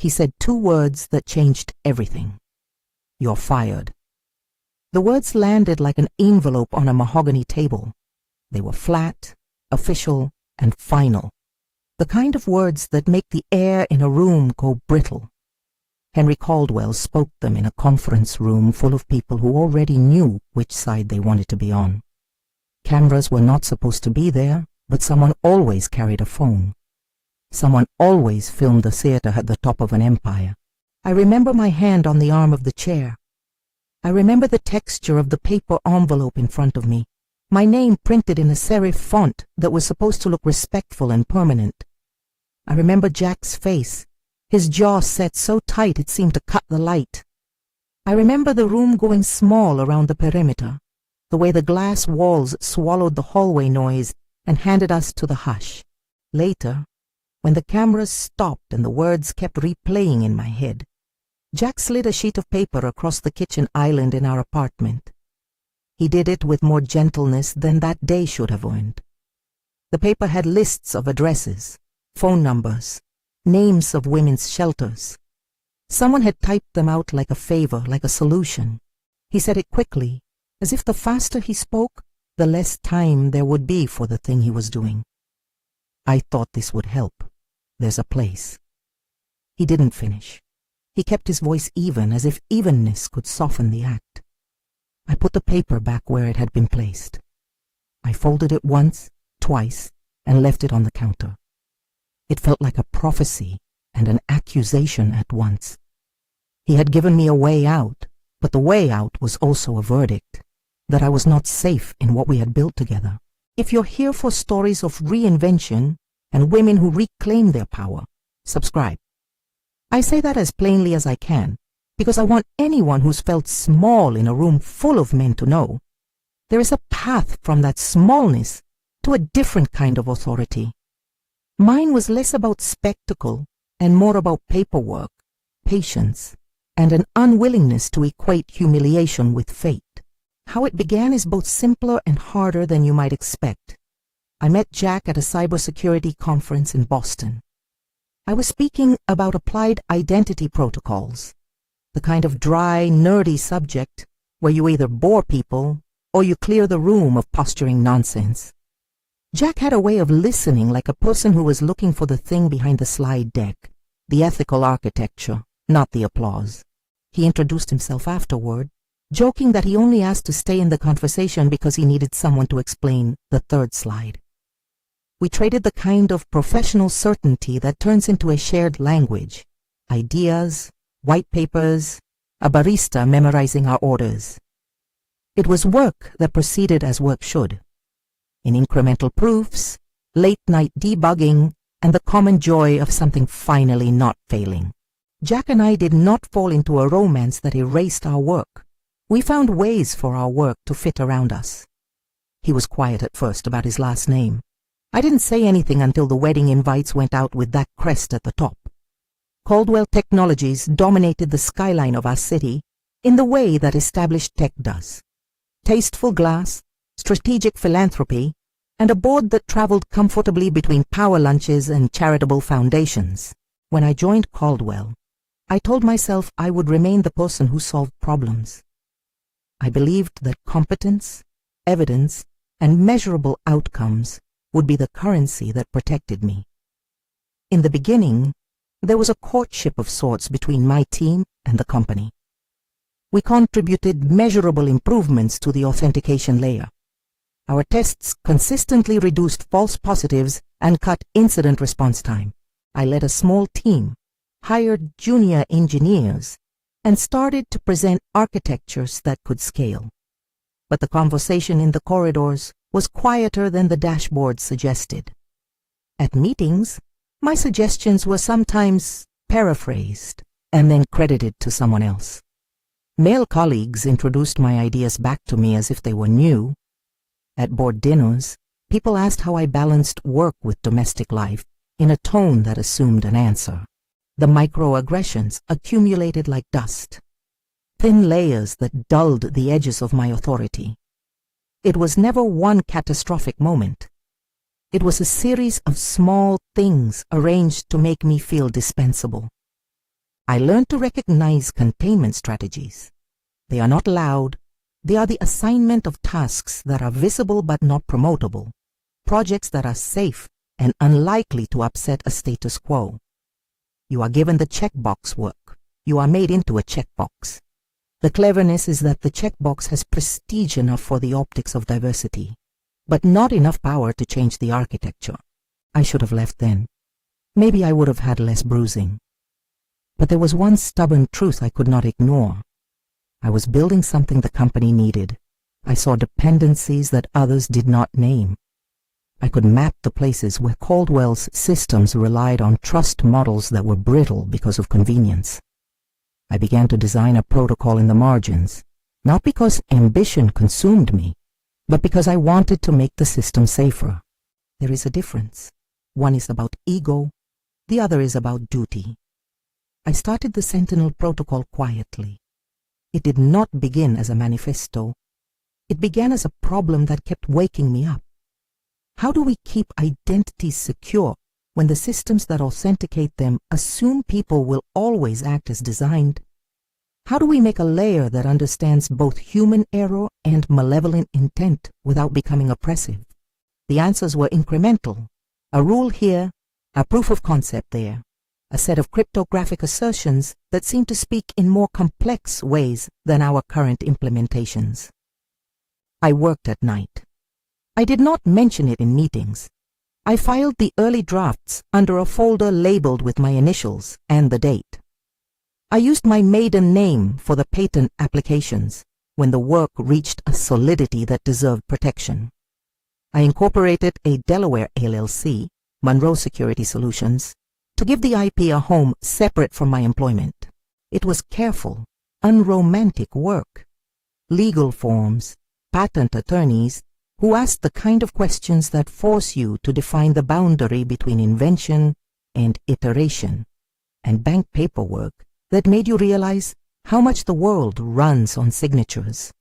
he said two words that changed everything. "You're fired." The words landed like an envelope on a mahogany table. They were flat, official, and final. The kind of words that make the air in a room go brittle. Henry Caldwell spoke them in a conference room full of people who already knew which side they wanted to be on. Cameras were not supposed to be there, but someone always carried a phone. Someone always filmed the theater at the top of an empire. I remember my hand on the arm of the chair. I remember the texture of the paper envelope in front of me, my name printed in a serif font that was supposed to look respectful and permanent. I remember Jack's face, his jaw set so tight it seemed to cut the light. I remember the room going small around the perimeter, the way the glass walls swallowed the hallway noise and handed us to the hush. Later, when the cameras stopped and the words kept replaying in my head, Jack slid a sheet of paper across the kitchen island in our apartment. He did it with more gentleness than that day should have earned. The paper had lists of addresses, phone numbers, names of women's shelters. Someone had typed them out like a favor, like a solution. He said it quickly, as if the faster he spoke, the less time there would be for the thing he was doing. I thought this would help. There's a place. He didn't finish. He kept his voice even, as if evenness could soften the act. I put the paper back where it had been placed. I folded it once, twice, and left it on the counter. It felt like a prophecy and an accusation at once. He had given me a way out, but the way out was also a verdict, that I was not safe in what we had built together. If you're here for stories of reinvention and women who reclaim their power, subscribe. I say that as plainly as I can, because I want anyone who's felt small in a room full of men to know there is a path from that smallness to a different kind of authority. Mine was less about spectacle and more about paperwork, patience, and an unwillingness to equate humiliation with fate. How it began is both simpler and harder than you might expect. I met Jack at a cybersecurity conference in Boston. I was speaking about applied identity protocols, the kind of dry, nerdy subject where you either bore people or you clear the room of posturing nonsense. Jack had a way of listening like a person who was looking for the thing behind the slide deck, the ethical architecture, not the applause. He introduced himself afterward, joking that he only asked to stay in the conversation because he needed someone to explain the third slide. We traded the kind of professional certainty that turns into a shared language, ideas, white papers, a barista memorizing our orders. It was work that proceeded as work should, in incremental proofs, late-night debugging, and the common joy of something finally not failing. Jack and I did not fall into a romance that erased our work. We found ways for our work to fit around us. He was quiet at first about his last name. I didn't say anything until the wedding invites went out with that crest at the top. Caldwell Technologies dominated the skyline of our city in the way that established tech does. Tasteful glass, strategic philanthropy, and a board that traveled comfortably between power lunches and charitable foundations. When I joined Caldwell, I told myself I would remain the person who solved problems. I believed that competence, evidence, and measurable outcomes would be the currency that protected me. In the beginning, there was a courtship of sorts between my team and the company. We contributed measurable improvements to the authentication layer. Our tests consistently reduced false positives and cut incident response time. I led a small team, hired junior engineers, and started to present architectures that could scale. But the conversation in the corridors was quieter than the dashboard suggested. At meetings, my suggestions were sometimes paraphrased and then credited to someone else. Male colleagues introduced my ideas back to me as if they were new. At board dinners, people asked how I balanced work with domestic life in a tone that assumed an answer. The microaggressions accumulated like dust, thin layers that dulled the edges of my authority. It was never one catastrophic moment. It was a series of small things arranged to make me feel dispensable. I learned to recognize containment strategies. They are not loud. They are the assignment of tasks that are visible but not promotable, projects that are safe and unlikely to upset a status quo. You are given the checkbox work. You are made into a checkbox. The cleverness is that the checkbox has prestige enough for the optics of diversity, but not enough power to change the architecture. I should have left then. Maybe I would have had less bruising. But there was one stubborn truth I could not ignore. I was building something the company needed. I saw dependencies that others did not name. I could map the places where Caldwell's systems relied on trust models that were brittle because of convenience. I began to design a protocol in the margins, not because ambition consumed me, but because I wanted to make the system safer. There is a difference. One is about ego, the other is about duty. I started the Sentinel protocol quietly. It did not begin as a manifesto. It began as a problem that kept waking me up. How do we keep identities secure when the systems that authenticate them assume people will always act as designed? How do we make a layer that understands both human error and malevolent intent without becoming oppressive? The answers were incremental. A rule here, a proof of concept there, a set of cryptographic assertions that seemed to speak in more complex ways than our current implementations. I worked at night. I did not mention it in meetings. I filed the early drafts under a folder labeled with my initials and the date. I used my maiden name for the patent applications when the work reached a solidity that deserved protection. I incorporated a Delaware LLC, Monroe Security Solutions, to give the IP a home separate from my employment. It was careful, unromantic work. Legal forms, patent attorneys, who ask the kind of questions that force you to define the boundary between invention and iteration, and bank paperwork that made you realize how much the world runs on signatures.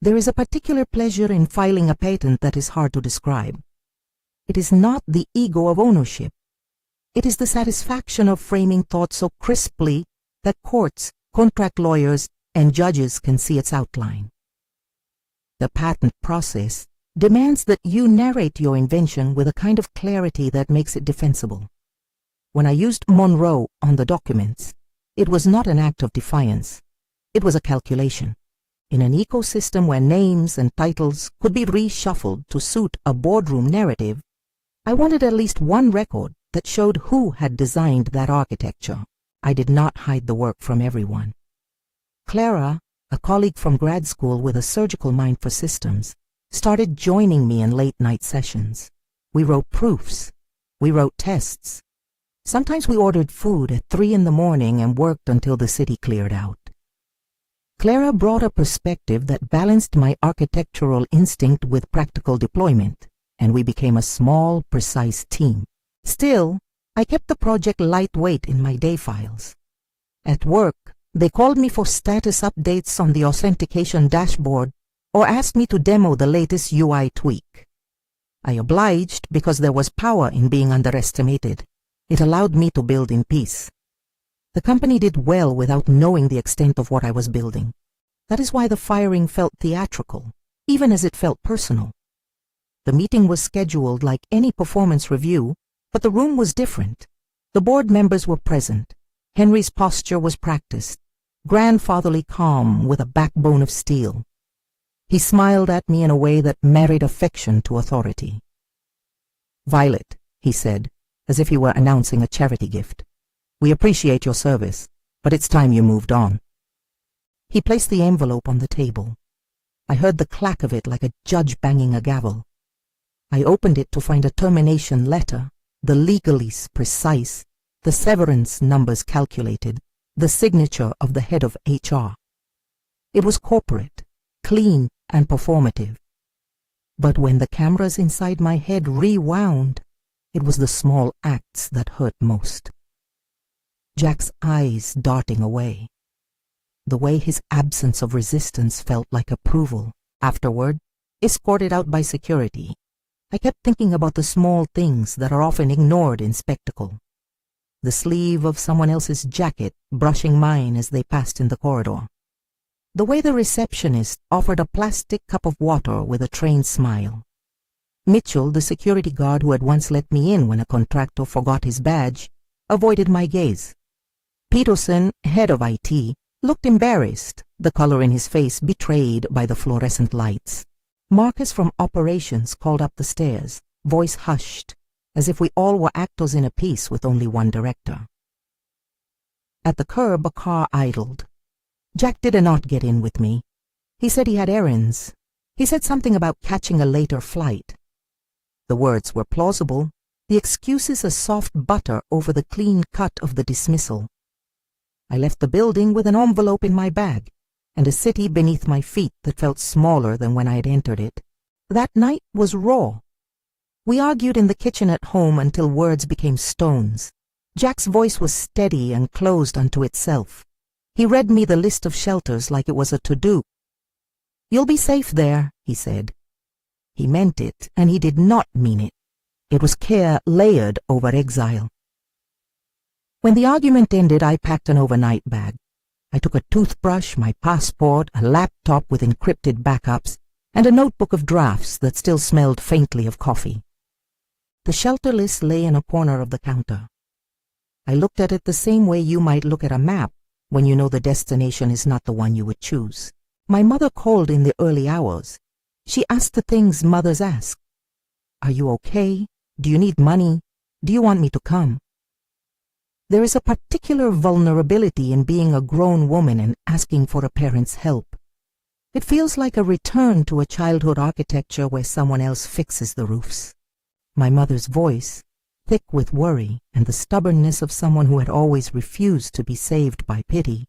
There is a particular pleasure in filing a patent that is hard to describe. It is not the ego of ownership. It is the satisfaction of framing thought so crisply that courts, contract lawyers, and judges can see its outline. The patent process demands that you narrate your invention with a kind of clarity that makes it defensible. When I used Monroe on the documents, it was not an act of defiance. It was a calculation. In an ecosystem where names and titles could be reshuffled to suit a boardroom narrative, I wanted at least one record that showed who had designed that architecture. I did not hide the work from everyone. Clara, a colleague from grad school with a surgical mind for systems, started joining me in late-night sessions. We wrote proofs. We wrote tests. Sometimes we ordered food at 3 in the morning and worked until the city cleared out. Clara brought a perspective that balanced my architectural instinct with practical deployment, and we became a small, precise team. Still, I kept the project lightweight in my day files. At work, they called me for status updates on the authentication dashboard or asked me to demo the latest UI tweak. I obliged because there was power in being underestimated. It allowed me to build in peace. The company did well without knowing the extent of what I was building. That is why the firing felt theatrical, even as it felt personal. The meeting was scheduled like any performance review, but the room was different. The board members were present. Henry's posture was practiced, grandfatherly calm with a backbone of steel. He smiled at me in a way that married affection to authority. "Violet," he said, as if he were announcing a charity gift, "we appreciate your service, but it's time you moved on." He placed the envelope on the table. I heard the clack of it like a judge banging a gavel. I opened it to find a termination letter, the legalese precise, the severance numbers calculated, the signature of the head of HR. It was corporate, clean, and performative. But when the cameras inside my head rewound, it was the small acts that hurt most. Jack's eyes darting away. The way his absence of resistance felt like approval. Afterward, escorted out by security, I kept thinking about the small things that are often ignored in spectacle. the sleeve of someone else's jacket brushing mine as they passed in the corridor. The way the receptionist offered a plastic cup of water with a trained smile. Mitchell, the security guard who had once let me in when a contractor forgot his badge, avoided my gaze. Peterson, head of IT, looked embarrassed, the color in his face betrayed by the fluorescent lights. Marcus from operations called up the stairs, voice hushed, as if we all were actors in a piece with only one director. At the curb, a car idled. Jack did not get in with me. He said he had errands. He said something about catching a later flight. The words were plausible, the excuses a soft butter over the clean cut of the dismissal. I left the building with an envelope in my bag and a city beneath my feet that felt smaller than when I had entered it. That night was raw. We argued in the kitchen at home until words became stones. Jack's voice was steady and closed unto itself. He read me the list of shelters like it was a to-do. "You'll be safe there," he said. He meant it, and he did not mean it. It was care layered over exile. When the argument ended, I packed an overnight bag. I took a toothbrush, my passport, a laptop with encrypted backups, and a notebook of drafts that still smelled faintly of coffee. The shelter list lay in a corner of the counter. I looked at it the same way you might look at a map when you know the destination is not the one you would choose. My mother called in the early hours. She asked the things mothers ask. "Are you okay? Do you need money? Do you want me to come?" There is a particular vulnerability in being a grown woman and asking for a parent's help. It feels like a return to a childhood architecture where someone else fixes the roofs. My mother's voice, thick with worry and the stubbornness of someone who had always refused to be saved by pity,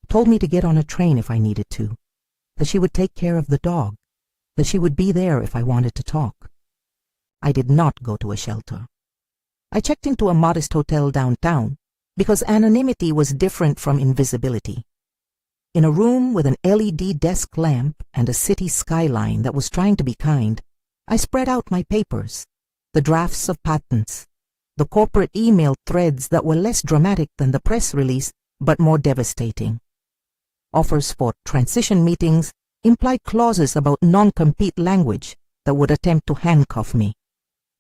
told me to get on a train if I needed to, that she would take care of the dog, that she would be there if I wanted to talk. I did not go to a shelter. I checked into a modest hotel downtown because anonymity was different from invisibility. In a room with an LED desk lamp and a city skyline that was trying to be kind, I spread out my papers, the drafts of patents, the corporate email threads that were less dramatic than the press release but more devastating. Offers for transition meetings implied clauses about non-compete language that would attempt to handcuff me,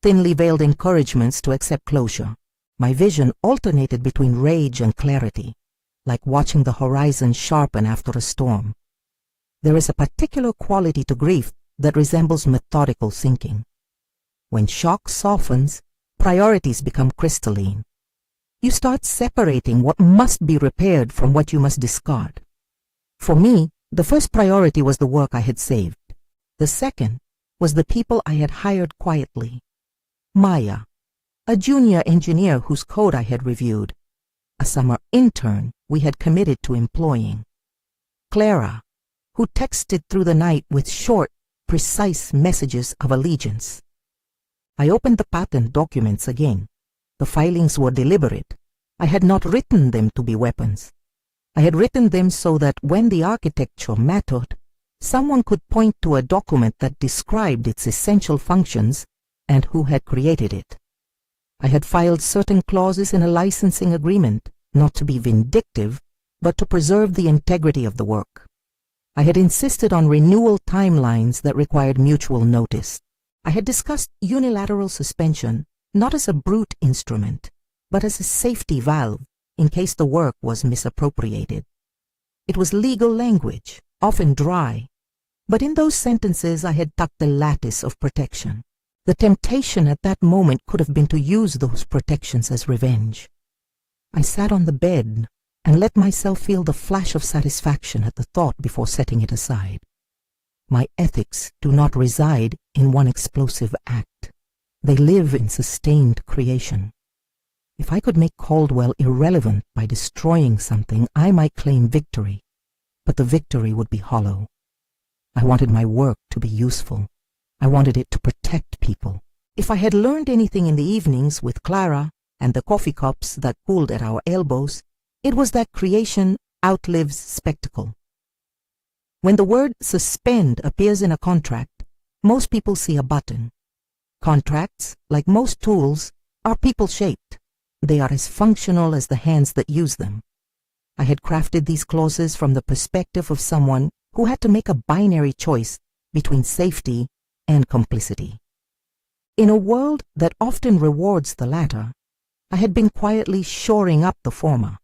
thinly veiled encouragements to accept closure. My vision alternated between rage and clarity, like watching the horizon sharpen after a storm. There is a particular quality to grief that resembles methodical sinking. When shock softens, priorities become crystalline. You start separating what must be repaired from what you must discard. For me, the first priority was the work I had saved. The second was the people I had hired quietly. Maya, a junior engineer whose code I had reviewed, a summer intern we had committed to employing. Clara, who texted through the night with short, precise messages of allegiance. I opened the patent documents again. The filings were deliberate. I had not written them to be weapons. I had written them so that when the architecture mattered, someone could point to a document that described its essential functions and who had created it. I had filed certain clauses in a licensing agreement, not to be vindictive, but to preserve the integrity of the work. I had insisted on renewal timelines that required mutual notice. I had discussed unilateral suspension not as a brute instrument, but as a safety valve in case the work was misappropriated. It was legal language, often dry, but in those sentences I had tucked the lattice of protection. The temptation at that moment could have been to use those protections as revenge. I sat on the bed and let myself feel the flash of satisfaction at the thought before setting it aside. My ethics do not reside in one explosive act. They live in sustained creation. If I could make Caldwell irrelevant by destroying something, I might claim victory, but the victory would be hollow. I wanted my work to be useful. I wanted it to protect people. If I had learned anything in the evenings with Clara and the coffee cups that cooled at our elbows, it was that creation outlives spectacle. When the word suspend appears in a contract, most people see a button. Contracts, like most tools, are people-shaped. they are as functional as the hands that use them. I had crafted these clauses from the perspective of someone who had to make a binary choice between safety and complicity. In a world that often rewards the latter, I had been quietly shoring up the former.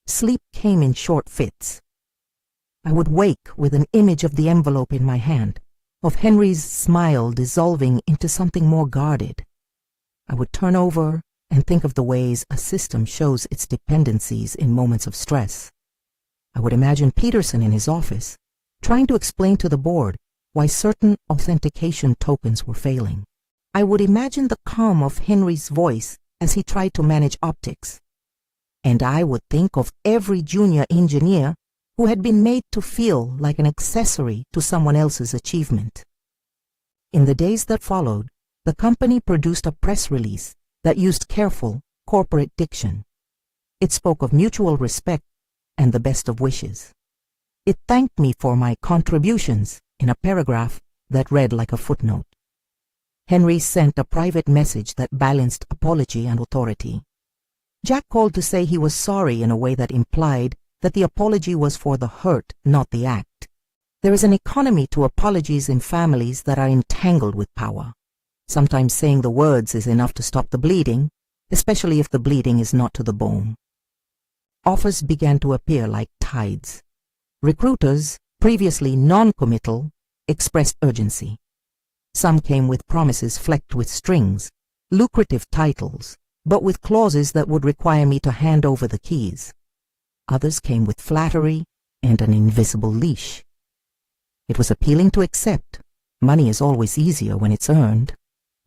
Sleep came in short fits. I would wake with an image of the envelope in my hand, of Henry's smile dissolving into something more guarded. I would turn over and think of the ways a system shows its dependencies in moments of stress. I would imagine Peterson in his office, trying to explain to the board why certain authentication tokens were failing. I would imagine the calm of Henry's voice as he tried to manage optics. And I would think of every junior engineer who had been made to feel like an accessory to someone else's achievement. In the days that followed, the company produced a press release that used careful corporate diction. It spoke of mutual respect and the best of wishes. It thanked me for my contributions in a paragraph that read like a footnote. Henry sent a private message that balanced apology and authority. Jack called to say he was sorry in a way that implied that the apology was for the hurt, not the act. There is an economy to apologies in families that are entangled with power. Sometimes saying the words is enough to stop the bleeding, especially if the bleeding is not to the bone. Offers began to appear like tides. Recruiters, previously non-committal, expressed urgency. Some came with promises flecked with strings, lucrative titles, but with clauses that would require me to hand over the keys. Others came with flattery and an invisible leash. It was appealing to accept. Money is always easier when it's earned.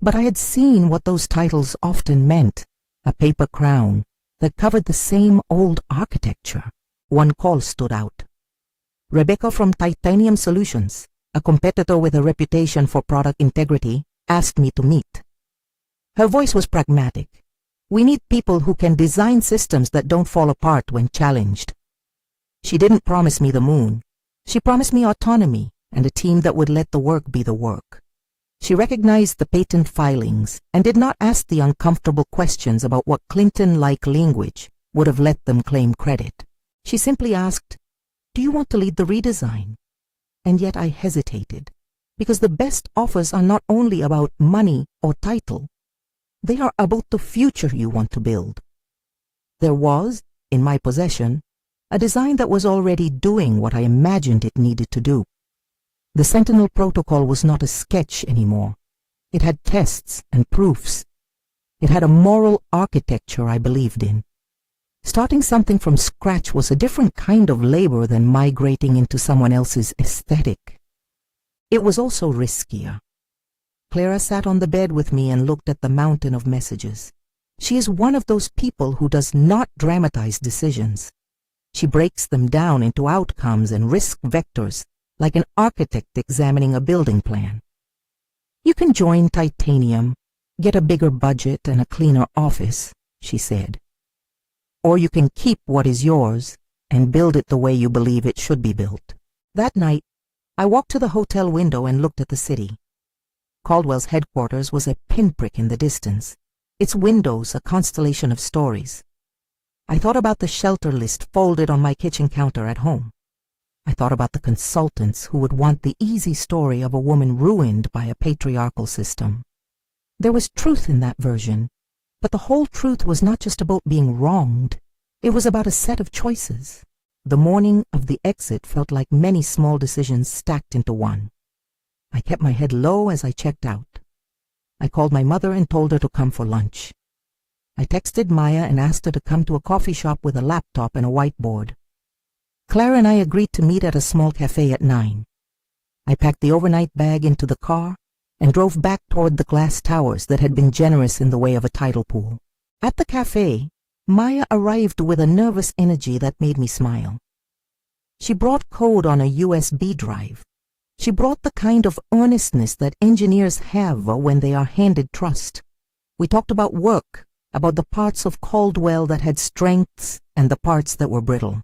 But I had seen what those titles often meant, a paper crown that covered the same old architecture. One call stood out. Rebecca from Titanium Solutions, a competitor with a reputation for product integrity, asked me to meet. Her voice was pragmatic. We need people who can design systems that don't fall apart when challenged. She didn't promise me the moon. She promised me autonomy and a team that would let the work be the work. She recognized the patent filings and did not ask the uncomfortable questions about what Clinton-like language would have let them claim credit. She simply asked, "Do you want to lead the redesign?" And yet I hesitated, because the best offers are not only about money or title. They are about the future you want to build. There was, in my possession, a design that was already doing what I imagined it needed to do. The Sentinel Protocol was not a sketch anymore. It had tests and proofs. It had a moral architecture I believed in. Starting something from scratch was a different kind of labor than migrating into someone else's aesthetic. It was also riskier. Clara sat on the bed with me and looked at the mountain of messages. She is one of those people who does not dramatize decisions. She breaks them down into outcomes and risk vectors, like an architect examining a building plan. You can join Titanium, get a bigger budget and a cleaner office, she said. Or you can keep what is yours and build it the way you believe it should be built. That night, I walked to the hotel window and looked at the city. Caldwell's headquarters was a pinprick in the distance, its windows a constellation of stories. I thought about the shelter list folded on my kitchen counter at home. I thought about the consultants who would want the easy story of a woman ruined by a patriarchal system. There was truth in that version, but the whole truth was not just about being wronged. It was about a set of choices. The morning of the exit felt like many small decisions stacked into one. I kept my head low as I checked out. I called my mother and told her to come for lunch. I texted Maya and asked her to come to a coffee shop with a laptop and a whiteboard. Clara and I agreed to meet at a small cafe at 9. I packed the overnight bag into the car and drove back toward the glass towers that had been generous in the way of a tidal pool. At the cafe, Maya arrived with a nervous energy that made me smile. She brought code on a USB drive. She brought the kind of earnestness that engineers have when they are handed trust. We talked about work, about the parts of Caldwell that had strengths and the parts that were brittle.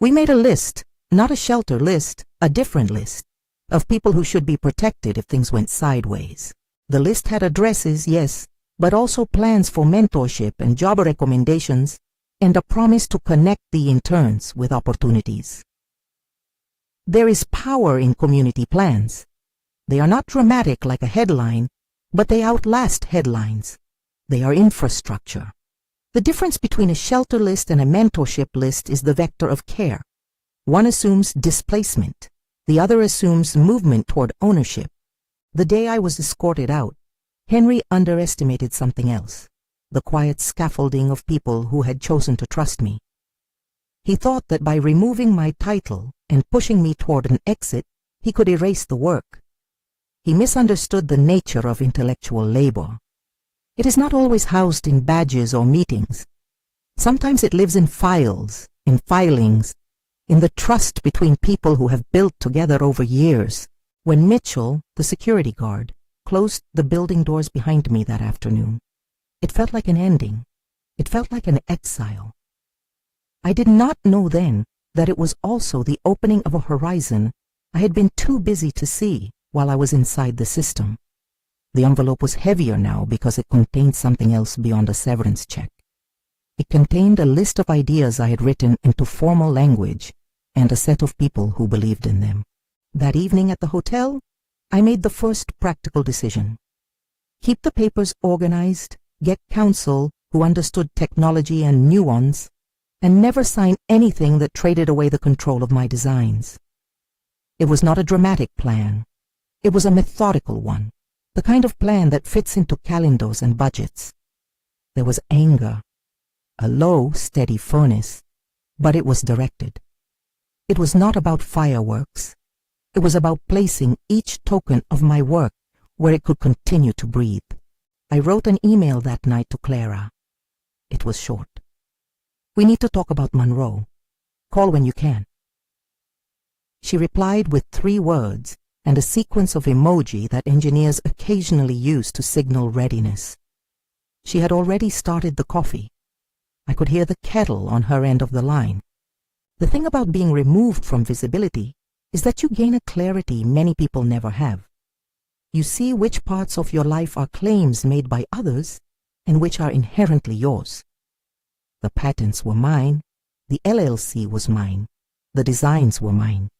We made a list, not a shelter list, a different list, of people who should be protected if things went sideways. The list had addresses, yes, but also plans for mentorship and job recommendations, and a promise to connect the interns with opportunities. There is power in community plans. They are not dramatic like a headline, but they outlast headlines. They are infrastructure. The difference between a shelter list and a mentorship list is the vector of care. One assumes displacement. The other assumes movement toward ownership. The day I was escorted out, Henry underestimated something else, the quiet scaffolding of people who had chosen to trust me. He thought that by removing my title and pushing me toward an exit, he could erase the work. He misunderstood the nature of intellectual labor. It is not always housed in badges or meetings. Sometimes it lives in files, in filings, in the trust between people who have built together over years. When Mitchell, the security guard, closed the building doors behind me that afternoon, it felt like an ending. It felt like an exile. I did not know then that it was also the opening of a horizon I had been too busy to see while I was inside the system. The envelope was heavier now because it contained something else beyond a severance check. It contained a list of ideas I had written into formal language and a set of people who believed in them. That evening at the hotel, I made the first practical decision. Keep the papers organized, get counsel who understood technology and nuance, and never sign anything that traded away the control of my designs. It was not a dramatic plan. It was a methodical one, the kind of plan that fits into calendars and budgets. There was anger, a low, steady furnace, but it was directed. It was not about fireworks. It was about placing each token of my work where it could continue to breathe. I wrote an email that night to Clara. It was short. We need to talk about Monroe. Call when you can. She replied with 3 words and a sequence of emoji that engineers occasionally use to signal readiness. She had already started the coffee. I could hear the kettle on her end of the line. The thing about being removed from visibility is that you gain a clarity many people never have. You see which parts of your life are claims made by others and which are inherently yours. The patents were mine, the LLC was mine, the designs were mine.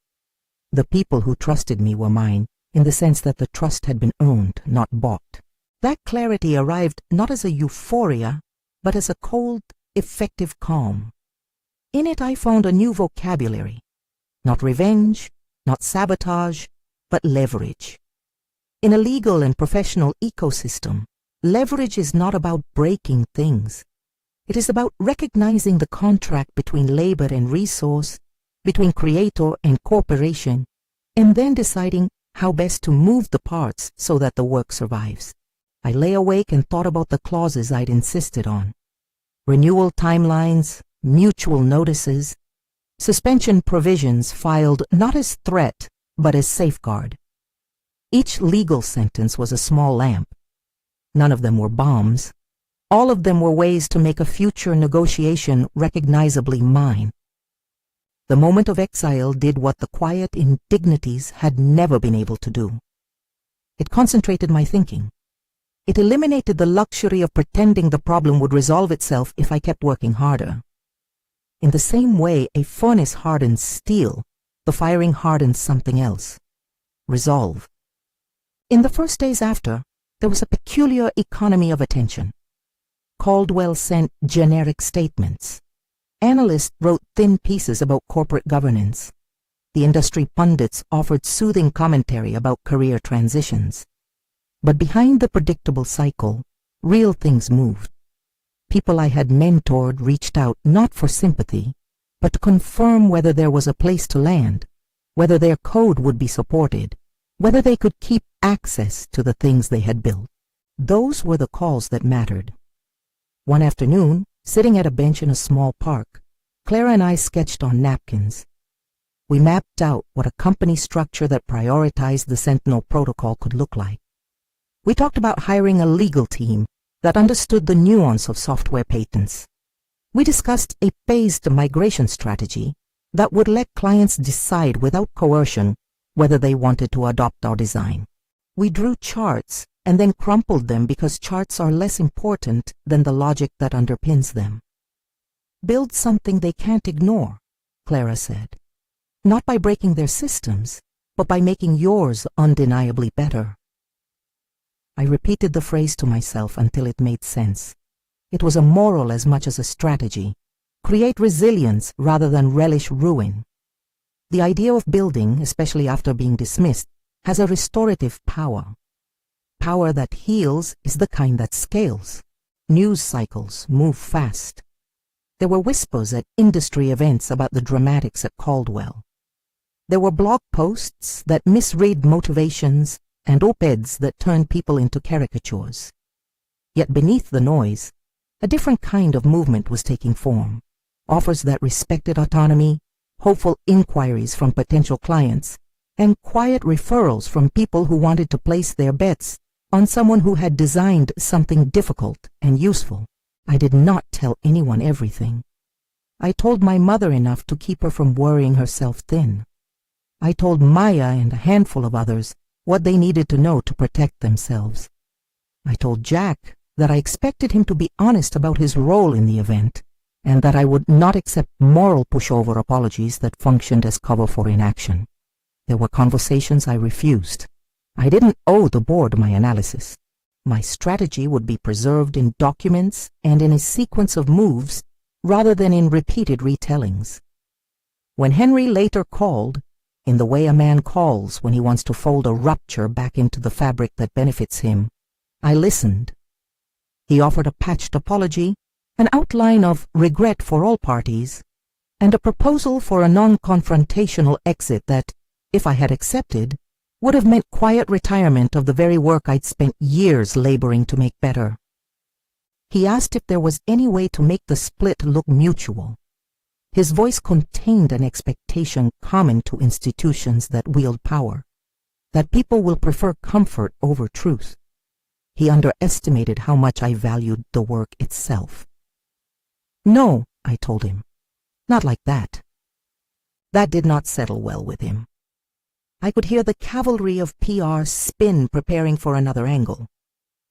The people who trusted me were mine, in the sense that the trust had been earned, not bought. That clarity arrived not as a euphoria, but as a cold, effective calm. In it I found a new vocabulary. Not revenge, not sabotage, but leverage. In a legal and professional ecosystem, leverage is not about breaking things. It is about recognizing the contract between labor and resource, between creator and corporation, and then deciding how best to move the parts so that the work survives. I lay awake and thought about the clauses I'd insisted on. Renewal timelines, mutual notices, suspension provisions filed not as threat, but as safeguard. Each legal sentence was a small lamp. None of them were bombs. All of them were ways to make a future negotiation recognizably mine. The moment of exile did what the quiet indignities had never been able to do. It concentrated my thinking. It eliminated the luxury of pretending the problem would resolve itself if I kept working harder. In the same way a furnace hardens steel, the firing hardens something else. Resolve. In the first days after, there was a peculiar economy of attention. Caldwell sent generic statements. Analysts wrote thin pieces about corporate governance. The industry pundits offered soothing commentary about career transitions. But behind the predictable cycle, real things moved. People I had mentored reached out not for sympathy, but to confirm whether there was a place to land, whether their code would be supported, whether they could keep access to the things they had built. Those were the calls that mattered. One afternoon, sitting at a bench in a small park, Clara and I sketched on napkins. We mapped out what a company structure that prioritized the Sentinel protocol could look like. We talked about hiring a legal team that understood the nuance of software patents. We discussed a phased migration strategy that would let clients decide without coercion whether they wanted to adopt our design. We drew charts and then crumpled them because charts are less important than the logic that underpins them. Build something they can't ignore, Clara said. Not by breaking their systems, but by making yours undeniably better. I repeated the phrase to myself until it made sense. It was a moral as much as a strategy. Create resilience rather than relish ruin. The idea of building, especially after being dismissed, has a restorative power. Power that heals is the kind that scales. News cycles move fast. There were whispers at industry events about the dramatics at Caldwell. There were blog posts that misread motivations and op-eds that turned people into caricatures. Yet beneath the noise, a different kind of movement was taking form. Offers that respected autonomy, hopeful inquiries from potential clients, and quiet referrals from people who wanted to place their bets on someone who had designed something difficult and useful. I did not tell anyone everything. I told my mother enough to keep her from worrying herself thin. I told Maya and a handful of others what they needed to know to protect themselves. I told Jack that I expected him to be honest about his role in the event, and that I would not accept moral pushover apologies that functioned as cover for inaction. There were conversations I refused. I didn't owe the board my analysis. My strategy would be preserved in documents and in a sequence of moves rather than in repeated retellings. When Henry later called, in the way a man calls when he wants to fold a rupture back into the fabric that benefits him, I listened. He offered a patched apology, an outline of regret for all parties, and a proposal for a non-confrontational exit that, if I had accepted, would have meant quiet retirement of the very work I'd spent years laboring to make better. He asked if there was any way to make the split look mutual. His voice contained an expectation common to institutions that wield power, that people will prefer comfort over truth. He underestimated how much I valued the work itself. No, I told him, not like that. That did not settle well with him. I could hear the cavalry of PR spin preparing for another angle.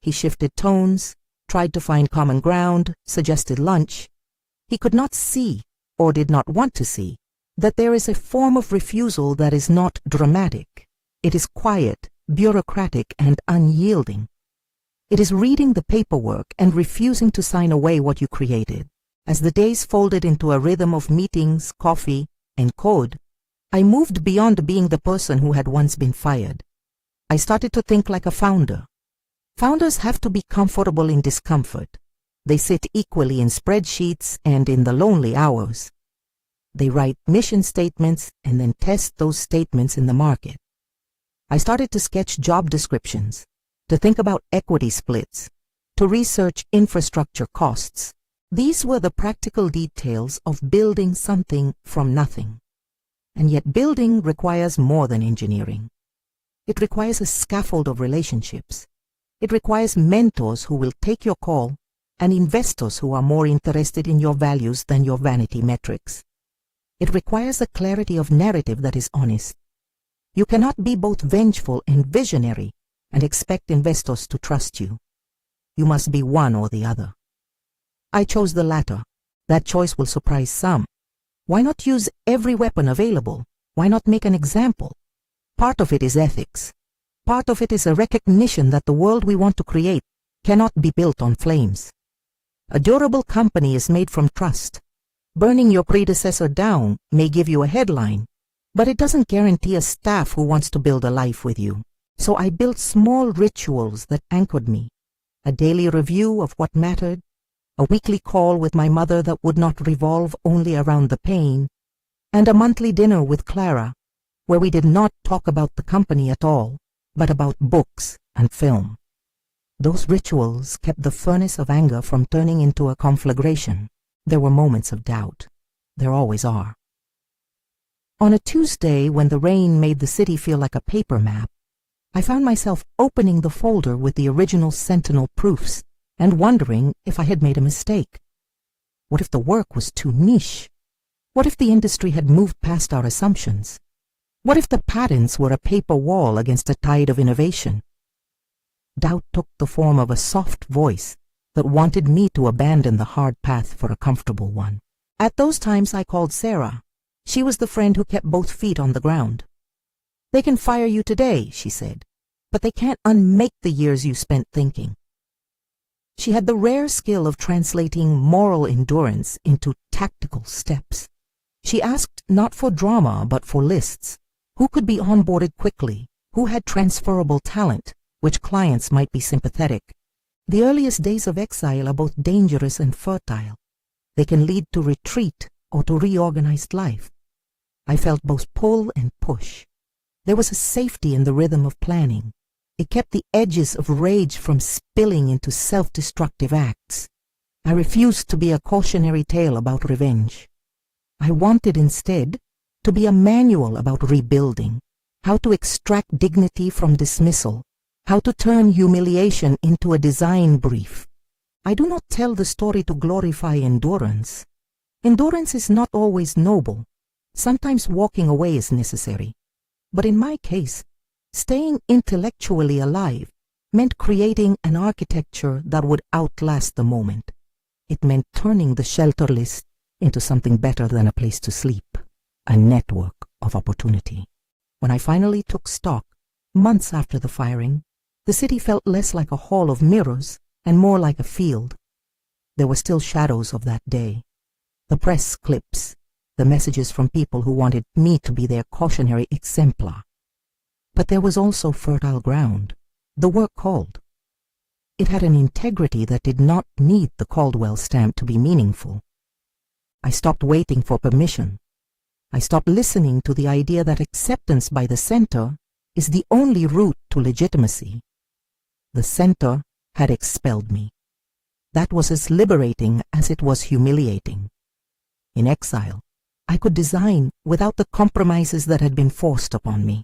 He shifted tones, tried to find common ground, suggested lunch. He could not see, or did not want to see, that there is a form of refusal that is not dramatic. It is quiet, bureaucratic, and unyielding. It is reading the paperwork and refusing to sign away what you created. As the days folded into a rhythm of meetings, coffee, and code, I moved beyond being the person who had once been fired. I started to think like a founder. Founders have to be comfortable in discomfort. They sit equally in spreadsheets and in the lonely hours. They write mission statements and then test those statements in the market. I started to sketch job descriptions, to think about equity splits, to research infrastructure costs. These were the practical details of building something from nothing. And yet building requires more than engineering. It requires a scaffold of relationships. It requires mentors who will take your call and investors who are more interested in your values than your vanity metrics. It requires a clarity of narrative that is honest. You cannot be both vengeful and visionary and expect investors to trust you. You must be one or the other. I chose the latter. That choice will surprise some. Why not use every weapon available? Why not make an example? Part of it is ethics. Part of it is a recognition that the world we want to create cannot be built on flames. A durable company is made from trust. Burning your predecessor down may give you a headline, but it doesn't guarantee a staff who wants to build a life with you. So I built small rituals that anchored me. A daily review of what mattered, a weekly call with my mother that would not revolve only around the pain, and a monthly dinner with Clara, where we did not talk about the company at all, but about books and film. Those rituals kept the furnace of anger from turning into a conflagration. There were moments of doubt. There always are. On a Tuesday, when the rain made the city feel like a paper map, I found myself opening the folder with the original Sentinel proofs and wondering if I had made a mistake. What if the work was too niche? What if the industry had moved past our assumptions? What if the patents were a paper wall against a tide of innovation? doubt took the form of a soft voice that wanted me to abandon the hard path for a comfortable one. At those times I called Sarah. She was the friend who kept both feet on the ground. "They can fire you today," she said, "but they can't unmake the years you spent thinking." She had the rare skill of translating moral endurance into tactical steps. She asked not for drama, but for lists. Who could be onboarded quickly? Who had transferable talent? Which clients might be sympathetic? The earliest days of exile are both dangerous and fertile. They can lead to retreat or to reorganized life. I felt both pull and push. There was a safety in the rhythm of planning. It kept the edges of rage from spilling into self-destructive acts. I refused to be a cautionary tale about revenge. I wanted instead to be a manual about rebuilding, how to extract dignity from dismissal, how to turn humiliation into a design brief. I do not tell the story to glorify endurance. Endurance is not always noble. Sometimes walking away is necessary. But in my case, staying intellectually alive meant creating an architecture that would outlast the moment. It meant turning the shelter list into something better than a place to sleep, a network of opportunity. When I finally took stock, months after the firing, the city felt less like a hall of mirrors and more like a field. There were still shadows of that day. The press clips, the messages from people who wanted me to be their cautionary exemplar. But there was also fertile ground. The work called. It had an integrity that did not need the Caldwell stamp to be meaningful. I stopped waiting for permission. I stopped listening to the idea that acceptance by the center is the only route to legitimacy. The center had expelled me. That was as liberating as it was humiliating. In exile, I could design without the compromises that had been forced upon me.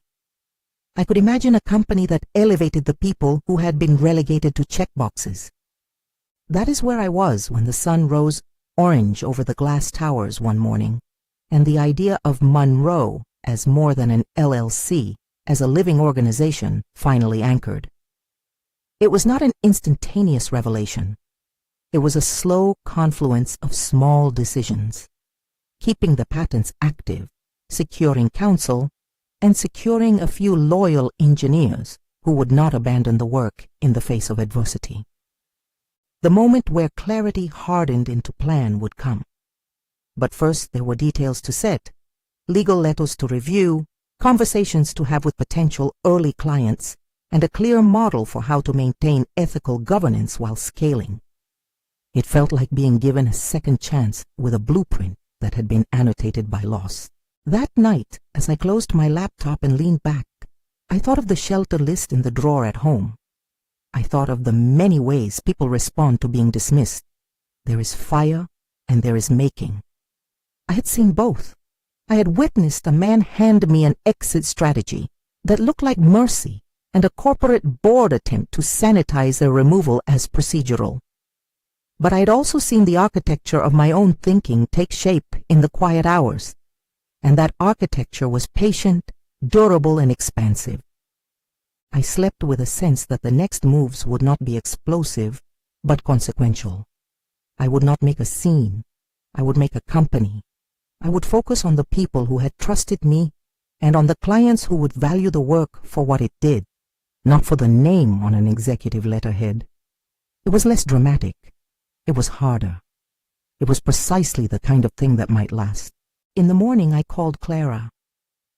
I could imagine a company that elevated the people who had been relegated to checkboxes. That is where I was when the sun rose orange over the glass towers one morning, and the idea of Monroe as more than an LLC, as a living organization, finally anchored. It was not an instantaneous revelation. It was a slow confluence of small decisions. Keeping the patents active, securing counsel, and securing a few loyal engineers who would not abandon the work in the face of adversity. The moment where clarity hardened into plan would come. But first there were details to set, legal letters to review, conversations to have with potential early clients, and a clear model for how to maintain ethical governance while scaling. It felt like being given a second chance with a blueprint that had been annotated by loss. That night, as I closed my laptop and leaned back, I thought of the shelter list in the drawer at home. I thought of the many ways people respond to being dismissed. There is fire and there is making. I had seen both. I had witnessed a man hand me an exit strategy that looked like mercy and a corporate board attempt to sanitize their removal as procedural. But I had also seen the architecture of my own thinking take shape in the quiet hours, and that architecture was patient, durable, and expansive. I slept with a sense that the next moves would not be explosive, but consequential. I would not make a scene. I would make a company. I would focus on the people who had trusted me and on the clients who would value the work for what it did, not for the name on an executive letterhead. It was less dramatic. It was harder. It was precisely the kind of thing that might last. In the morning I called Clara.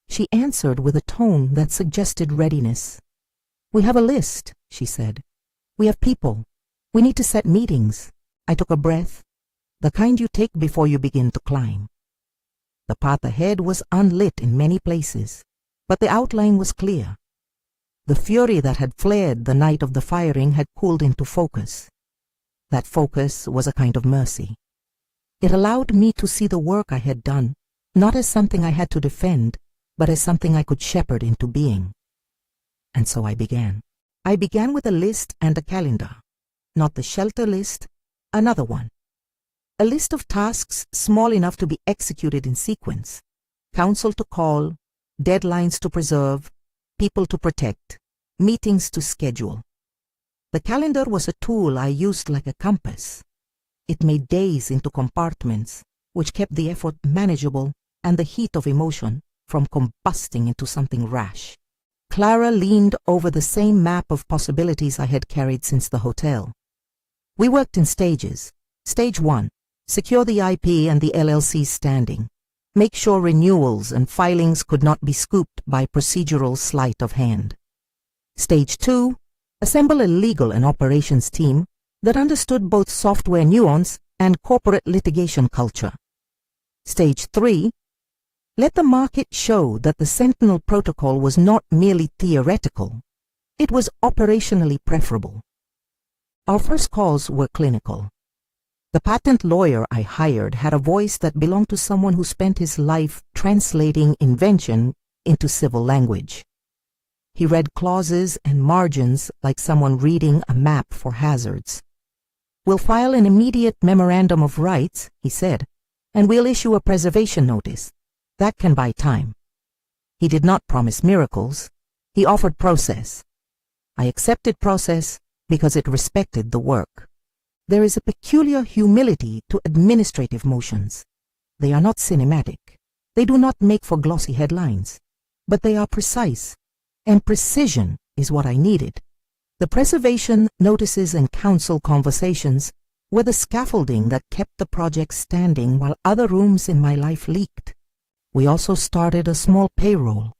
She answered with a tone that suggested readiness. "We have a list," she said. "We have people. We need to set meetings." I took a breath, the kind you take before you begin to climb. The path ahead was unlit in many places, but the outline was clear. The fury that had flared the night of the firing had cooled into focus. That focus was a kind of mercy. It allowed me to see the work I had done, not as something I had to defend, but as something I could shepherd into being. And so I began. I began with a list and a calendar. Not the shelter list, another one. A list of tasks small enough to be executed in sequence. Counsel to call, deadlines to preserve, people to protect, meetings to schedule. The calendar was a tool I used like a compass. It made days into compartments, which kept the effort manageable and the heat of emotion from combusting into something rash. Clara leaned over the same map of possibilities I had carried since the hotel. We worked in stages. Stage 1, secure the IP and the LLC's standing. Make sure renewals and filings could not be scooped by procedural sleight of hand. Stage 2, assemble a legal and operations team that understood both software nuance and corporate litigation culture. Stage 3, let the market show that the Sentinel Protocol was not merely theoretical, it was operationally preferable. Our first calls were clinical. The patent lawyer I hired had a voice that belonged to someone who spent his life translating invention into civil language. He read clauses and margins like someone reading a map for hazards. We'll file an immediate memorandum of rights, he said, and we'll issue a preservation notice. That can buy time. He did not promise miracles. He offered process. I accepted process because it respected the work. There is a peculiar humility to administrative motions. They are not cinematic. They do not make for glossy headlines. But they are precise, and precision is what I needed. The preservation notices and council conversations were the scaffolding that kept the project standing while other rooms in my life leaked. We also started a small payroll.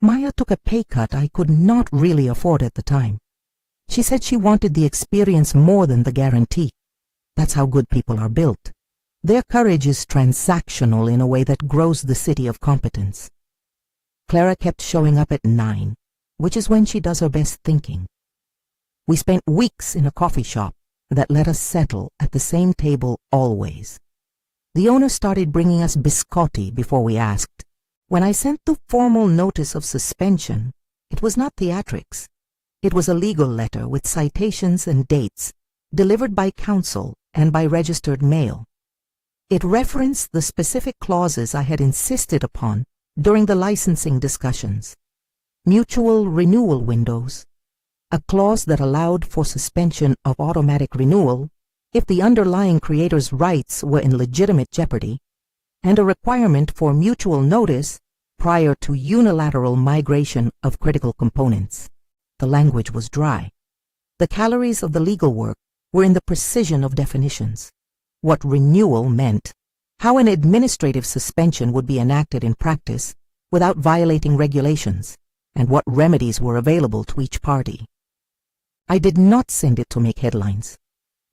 Maya took a pay cut I could not really afford at the time. She said she wanted the experience more than the guarantee. That's how good people are built. Their courage is transactional in a way that grows the city of competence. Clara kept showing up at 9, which is when she does her best thinking. We spent weeks in a coffee shop that let us settle at the same table always. The owner started bringing us biscotti before we asked. When I sent the formal notice of suspension, it was not theatrics. It was a legal letter with citations and dates, delivered by counsel and by registered mail. It referenced the specific clauses I had insisted upon during the licensing discussions. Mutual renewal windows, a clause that allowed for suspension of automatic renewal if the underlying creator's rights were in legitimate jeopardy, and a requirement for mutual notice prior to unilateral migration of critical components. The language was dry. The calories of the legal work were in the precision of definitions. What renewal meant, how an administrative suspension would be enacted in practice without violating regulations, and what remedies were available to each party. I did not send it to make headlines.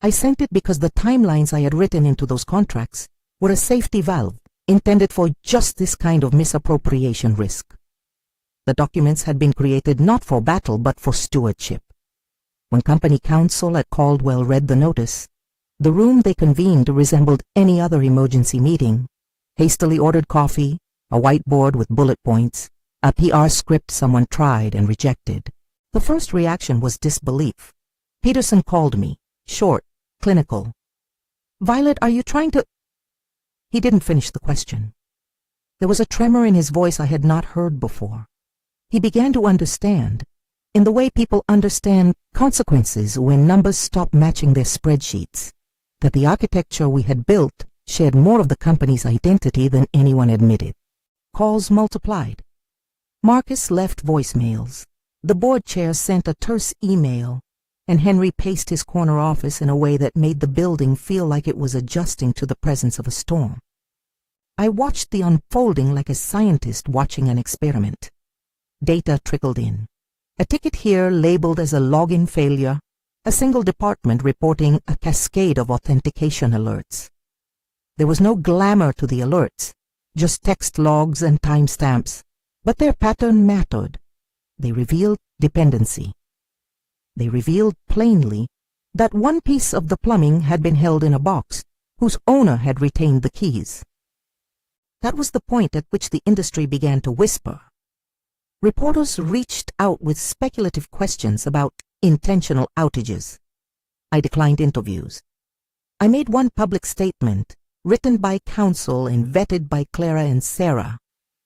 I sent it because the timelines I had written into those contracts were a safety valve intended for just this kind of misappropriation risk. The documents had been created not for battle but for stewardship. When company counsel at Caldwell read the notice, the room they convened resembled any other emergency meeting. Hastily ordered coffee, a whiteboard with bullet points, a PR script someone tried and rejected. The first reaction was disbelief. Peterson called me, short, clinical. "Violet, are you trying to—" He didn't finish the question. There was a tremor in his voice I had not heard before. He began to understand, in the way people understand consequences when numbers stop matching their spreadsheets, that the architecture we had built shared more of the company's identity than anyone admitted. Calls multiplied. Marcus left voicemails. The board chair sent a terse email, and Henry paced his corner office in a way that made the building feel like it was adjusting to the presence of a storm. I watched the unfolding like a scientist watching an experiment. Data trickled in. A ticket here labeled as a login failure, a single department reporting a cascade of authentication alerts. There was no glamour to the alerts, just text logs and timestamps, but their pattern mattered. They revealed dependency. They revealed plainly that one piece of the plumbing had been held in a box, whose owner had retained the keys. That was the point at which the industry began to whisper. Reporters reached out with speculative questions about intentional outages. I declined interviews. I made one public statement, written by counsel and vetted by Clara and Sarah,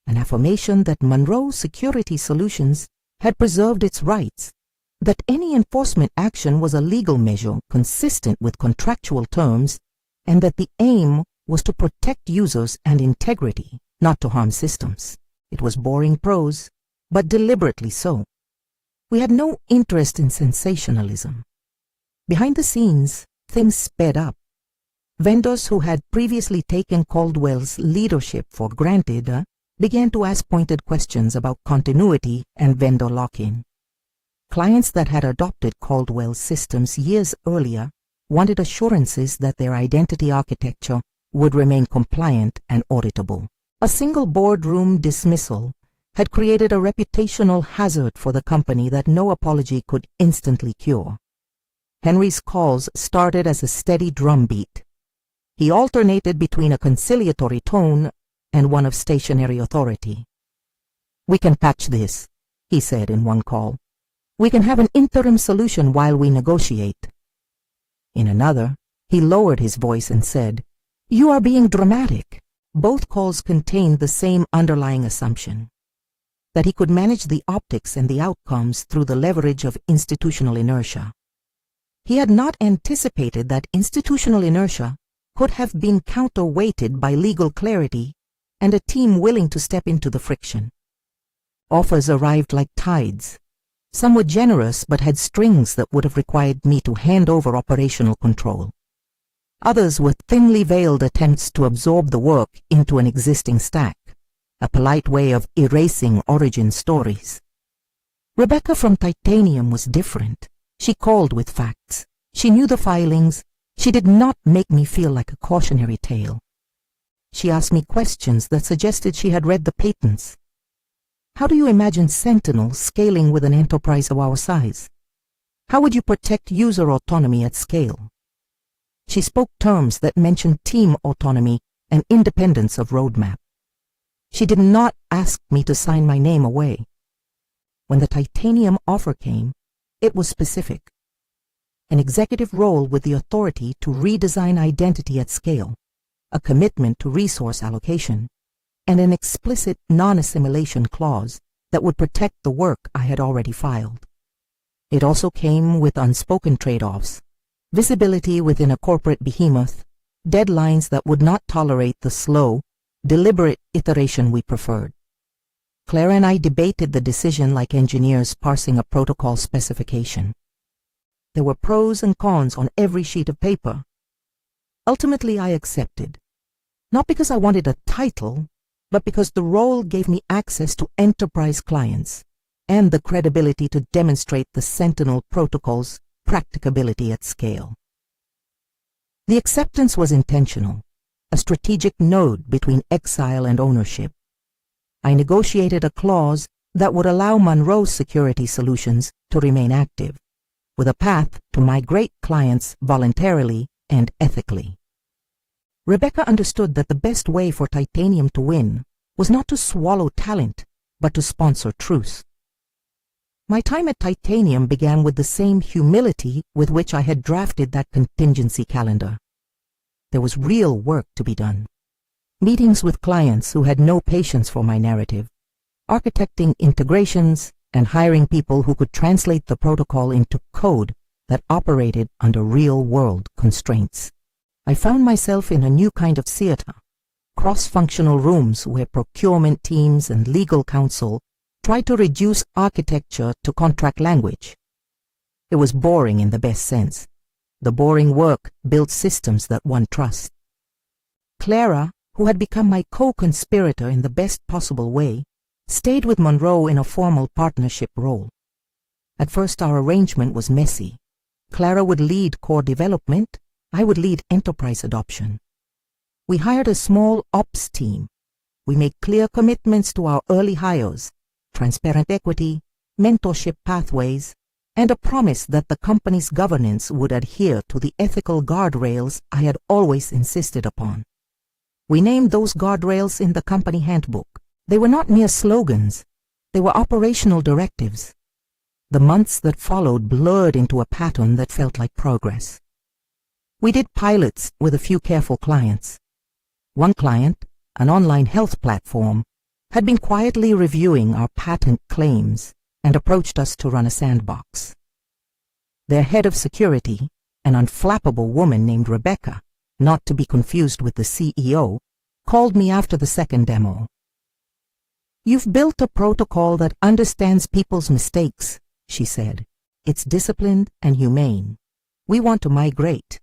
an affirmation that Monroe Security Solutions had preserved its rights, that any enforcement action was a legal measure consistent with contractual terms, and that the aim was to protect users and integrity, not to harm systems. It was boring prose, but deliberately so. We had no interest in sensationalism. Behind the scenes, things sped up. Vendors who had previously taken Caldwell's leadership for granted began to ask pointed questions about continuity and vendor lock-in. Clients that had adopted Caldwell's systems years earlier wanted assurances that their identity architecture would remain compliant and auditable. A single boardroom dismissal had created a reputational hazard for the company that no apology could instantly cure. Henry's calls started as a steady drumbeat. He alternated between a conciliatory tone and one of stationary authority. "We can patch this," he said in one call. "We can have an interim solution while we negotiate." In another, he lowered his voice and said, "You are being dramatic." Both calls contained the same underlying assumption, that he could manage the optics and the outcomes through the leverage of institutional inertia. He had not anticipated that institutional inertia could have been counterweighted by legal clarity and a team willing to step into the friction. Offers arrived like tides. Some were generous but had strings that would have required me to hand over operational control. Others were thinly veiled attempts to absorb the work into an existing stack, a polite way of erasing origin stories. Rebecca from Titanium was different. She called with facts. She knew the filings. She did not make me feel like a cautionary tale. She asked me questions that suggested she had read the patents. How do you imagine Sentinel scaling with an enterprise of our size? How would you protect user autonomy at scale? She spoke terms that mentioned team autonomy and independence of roadmap. She did not ask me to sign my name away. When the Titanium offer came, it was specific. An executive role with the authority to redesign identity at scale, a commitment to resource allocation, and an explicit non-assimilation clause that would protect the work I had already filed. It also came with unspoken trade-offs, visibility within a corporate behemoth, deadlines that would not tolerate the slow, deliberate iteration we preferred. Clara and I debated the decision like engineers parsing a protocol specification. There were pros and cons on every sheet of paper. Ultimately, I accepted, not because I wanted a title, but because the role gave me access to enterprise clients and the credibility to demonstrate the Sentinel protocol's practicability at scale. The acceptance was intentional, a strategic node between exile and ownership. I negotiated a clause that would allow Monroe's security solutions to remain active, with a path to migrate clients voluntarily and ethically. Rebecca understood that the best way for Titanium to win was not to swallow talent, but to sponsor truce. My time at Titanium began with the same humility with which I had drafted that contingency calendar. There was real work to be done. Meetings with clients who had no patience for my narrative, architecting integrations, and hiring people who could translate the protocol into code that operated under real-world constraints. I found myself in a new kind of theater, cross-functional rooms where procurement teams and legal counsel tried to reduce architecture to contract language. It was boring in the best sense. The boring work built systems that won trust. Clara, who had become my co-conspirator in the best possible way, stayed with Monroe in a formal partnership role. At first our arrangement was messy. Clara would lead core development, I would lead enterprise adoption. We hired a small ops team. We made clear commitments to our early hires, transparent equity, mentorship pathways, and a promise that the company's governance would adhere to the ethical guardrails I had always insisted upon. We named those guardrails in the company handbook. They were not mere slogans. They were operational directives. The months that followed blurred into a pattern that felt like progress. We did pilots with a few careful clients. One client, an online health platform, had been quietly reviewing our patent claims and approached us to run a sandbox. Their head of security, an unflappable woman named Rebecca, not to be confused with the CEO, called me after the second demo. "You've built a protocol that understands people's mistakes," she said. "It's disciplined and humane. We want to migrate."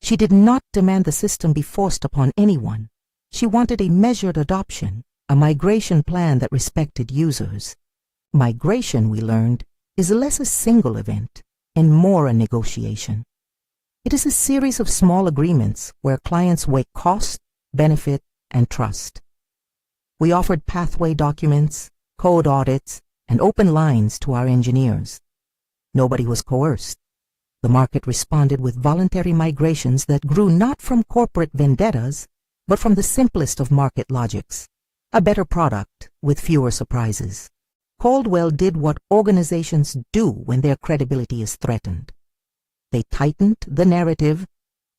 She did not demand the system be forced upon anyone. She wanted a measured adoption, a migration plan that respected users. Migration, we learned, is less a single event and more a negotiation. It is a series of small agreements where clients weigh cost, benefit, and trust. We offered pathway documents, code audits, and open lines to our engineers. Nobody was coerced. The market responded with voluntary migrations that grew not from corporate vendettas, but from the simplest of market logics, a better product with fewer surprises. Caldwell did what organizations do when their credibility is threatened. They tightened the narrative,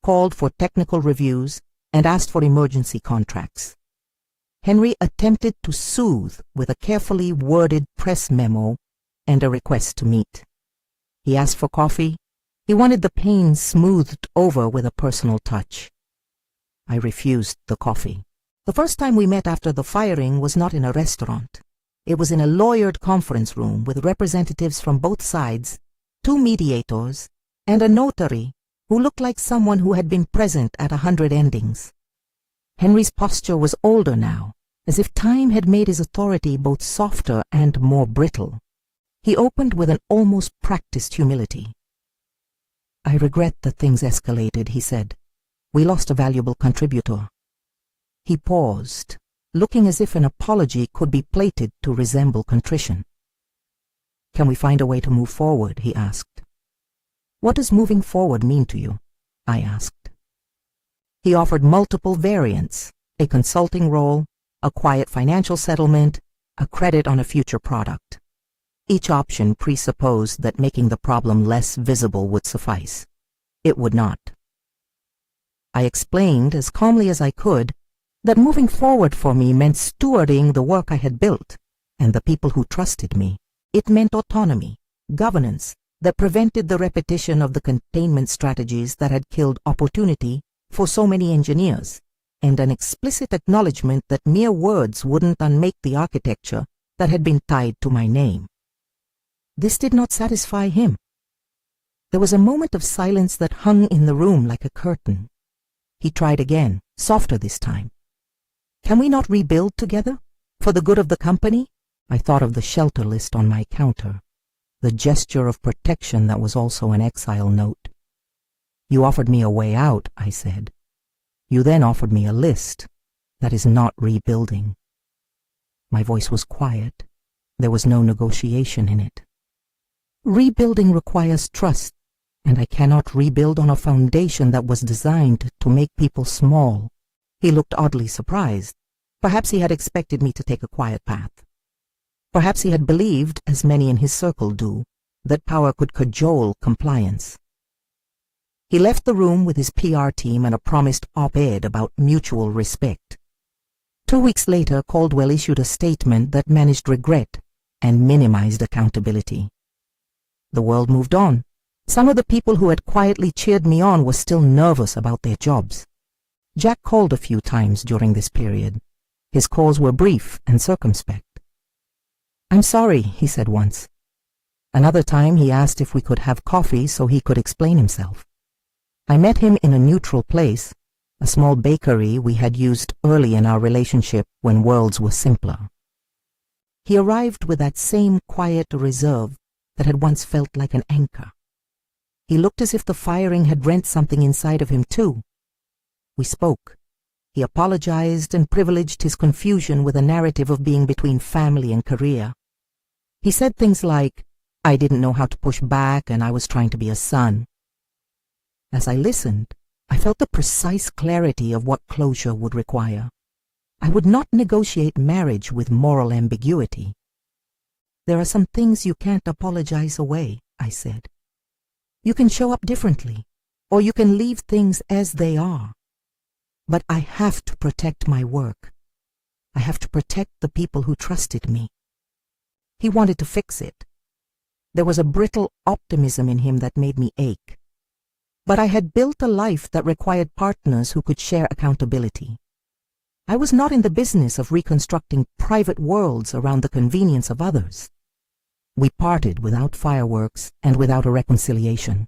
called for technical reviews, and asked for emergency contracts. Henry attempted to soothe with a carefully worded press memo and a request to meet. He asked for coffee. He wanted the pain smoothed over with a personal touch. I refused the coffee. The first time we met after the firing was not in a restaurant. It was in a lawyered conference room with representatives from both sides, 2 mediators, and a notary who looked like someone who had been present at 100 endings. Henry's posture was older now, as if time had made his authority both softer and more brittle. He opened with an almost practiced humility. "I regret that things escalated," he said. "We lost a valuable contributor." He paused, looking as if an apology could be plated to resemble contrition. "Can we find a way to move forward?" he asked. "What does moving forward mean to you?" I asked. He offered multiple variants: a consulting role, a quiet financial settlement, a credit on a future product. Each option presupposed that making the problem less visible would suffice. It would not. I explained as calmly as I could that moving forward for me meant stewarding the work I had built and the people who trusted me. It meant autonomy, governance that prevented the repetition of the containment strategies that had killed opportunity for so many engineers, and an explicit acknowledgement that mere words wouldn't unmake the architecture that had been tied to my name. This did not satisfy him. There was a moment of silence that hung in the room like a curtain. He tried again, softer this time. "Can we not rebuild together? For the good of the company?" I thought of the shelter list on my counter, the gesture of protection that was also an exile note. "You offered me a way out," I said. "You then offered me a list. That is not rebuilding." My voice was quiet. There was no negotiation in it. Rebuilding requires trust, and I cannot rebuild on a foundation that was designed to make people small. He looked oddly surprised. Perhaps he had expected me to take a quiet path. Perhaps he had believed, as many in his circle do, that power could cajole compliance. He left the room with his PR team and a promised op-ed about mutual respect. 2 weeks later, Caldwell issued a statement that managed regret and minimized accountability. The world moved on. Some of the people who had quietly cheered me on were still nervous about their jobs. Jack called a few times during this period. His calls were brief and circumspect. "I'm sorry," he said once. Another time he asked if we could have coffee so he could explain himself. I met him in a neutral place, a small bakery we had used early in our relationship when worlds were simpler. He arrived with that same quiet reserve that had once felt like an anchor. He looked as if the firing had rent something inside of him too. We spoke. He apologized and privileged his confusion with a narrative of being between family and career. He said things like, "I didn't know how to push back and I was trying to be a son." As I listened, I felt the precise clarity of what closure would require. I would not negotiate marriage with moral ambiguity. "There are some things you can't apologize away," I said. "You can show up differently, or you can leave things as they are. But I have to protect my work. I have to protect the people who trusted me." He wanted to fix it. There was a brittle optimism in him that made me ache. But I had built a life that required partners who could share accountability. I was not in the business of reconstructing private worlds around the convenience of others. We parted without fireworks and without a reconciliation.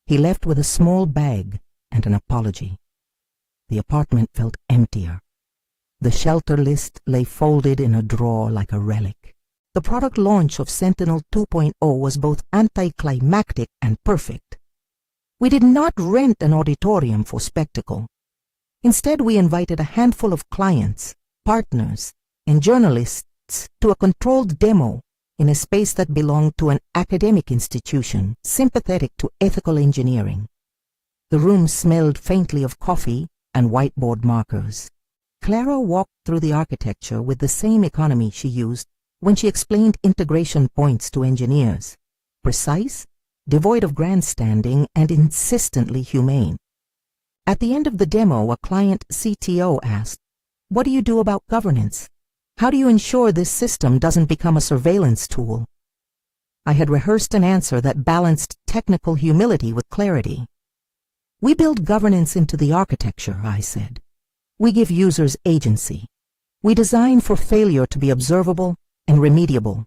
He left with a small bag and an apology. The apartment felt emptier. The shelter list lay folded in a drawer like a relic. The product launch of Sentinel 2.0 was both anticlimactic and perfect. We did not rent an auditorium for spectacle. Instead, we invited a handful of clients, partners, and journalists to a controlled demo in a space that belonged to an academic institution sympathetic to ethical engineering. The room smelled faintly of coffee and whiteboard markers. Clara walked through the architecture with the same economy she used when she explained integration points to engineers: precise, devoid of grandstanding, and insistently humane. At the end of the demo, a client CTO asked, "What do you do about governance? How do you ensure this system doesn't become a surveillance tool?" I had rehearsed an answer that balanced technical humility with clarity. "We build governance into the architecture," I said. "We give users agency. We design for failure to be observable and remediable.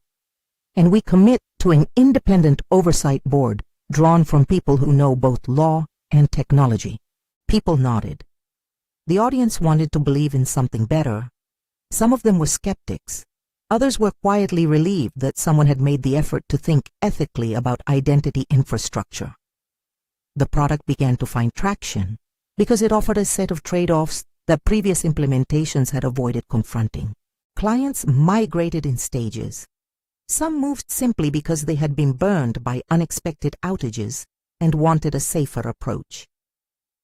And we commit to an independent oversight board drawn from people who know both law and technology." People nodded. The audience wanted to believe in something better. Some of them were skeptics. Others were quietly relieved that someone had made the effort to think ethically about identity infrastructure. The product began to find traction because it offered a set of trade-offs that previous implementations had avoided confronting. Clients migrated in stages. Some moved simply because they had been burned by unexpected outages and wanted a safer approach.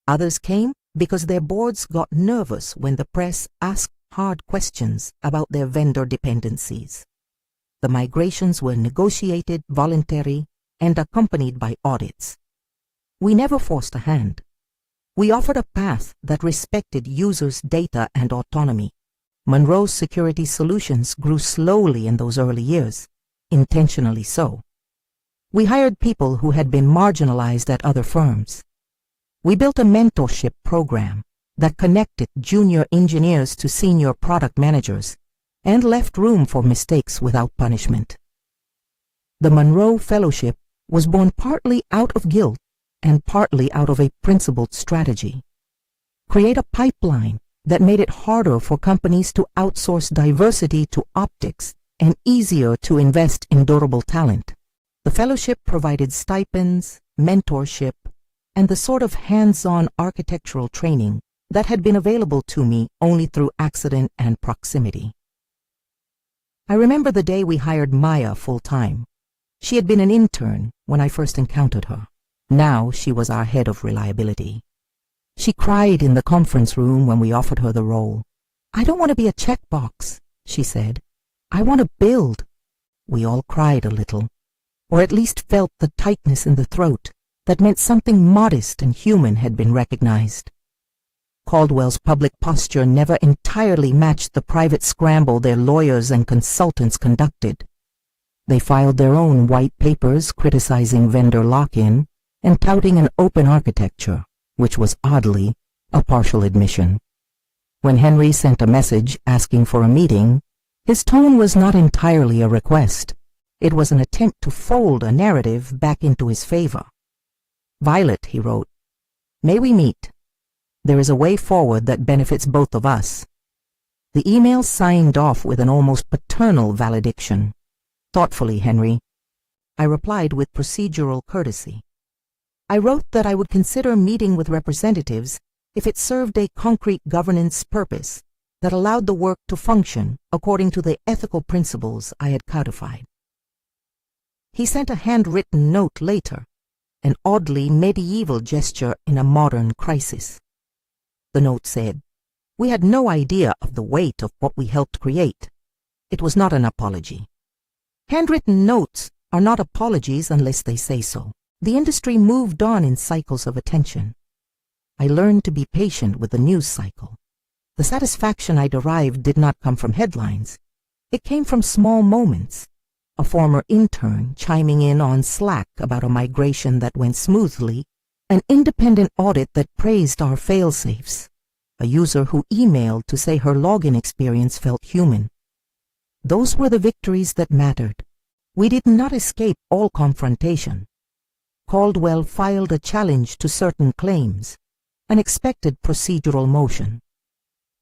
Others came because their boards got nervous when the press asked hard questions about their vendor dependencies. The migrations were negotiated, voluntary, and accompanied by audits. We never forced a hand. We offered a path that respected users' data and autonomy. Monroe's security solutions grew slowly in those early years, intentionally so. We hired people who had been marginalized at other firms. We built a mentorship program that connected junior engineers to senior product managers and left room for mistakes without punishment. The Monroe Fellowship was born partly out of guilt and partly out of a principled strategy. Create a pipeline that made it harder for companies to outsource diversity to optics and easier to invest in durable talent. The fellowship provided stipends, mentorship, and the sort of hands-on architectural training that had been available to me only through accident and proximity. I remember the day we hired Maya full-time. She had been an intern when I first encountered her. Now she was our head of reliability. She cried in the conference room when we offered her the role. "I don't want to be a checkbox," she said. "I want to build." We all cried a little, or at least felt the tightness in the throat that meant something modest and human had been recognized. Caldwell's public posture never entirely matched the private scramble their lawyers and consultants conducted. They filed their own white papers criticizing vendor lock-in and touting an open architecture, which was oddly a partial admission. When Henry sent a message asking for a meeting, his tone was not entirely a request. It was an attempt to fold a narrative back into his favor. "Violet," he wrote, "may we meet? There is a way forward that benefits both of us." The email signed off with an almost paternal valediction. "Thoughtfully, Henry." I replied with procedural courtesy. I wrote that I would consider meeting with representatives if it served a concrete governance purpose that allowed the work to function according to the ethical principles I had codified. He sent a handwritten note later, an oddly medieval gesture in a modern crisis. The note said, "We had no idea of the weight of what we helped create." It was not an apology. Handwritten notes are not apologies unless they say so. The industry moved on in cycles of attention. I learned to be patient with the news cycle. The satisfaction I derived did not come from headlines. It came from small moments, a former intern chiming in on Slack about a migration that went smoothly, an independent audit that praised our fail-safes, a user who emailed to say her login experience felt human. Those were the victories that mattered. We did not escape all confrontation. Caldwell filed a challenge to certain claims, an expected procedural motion.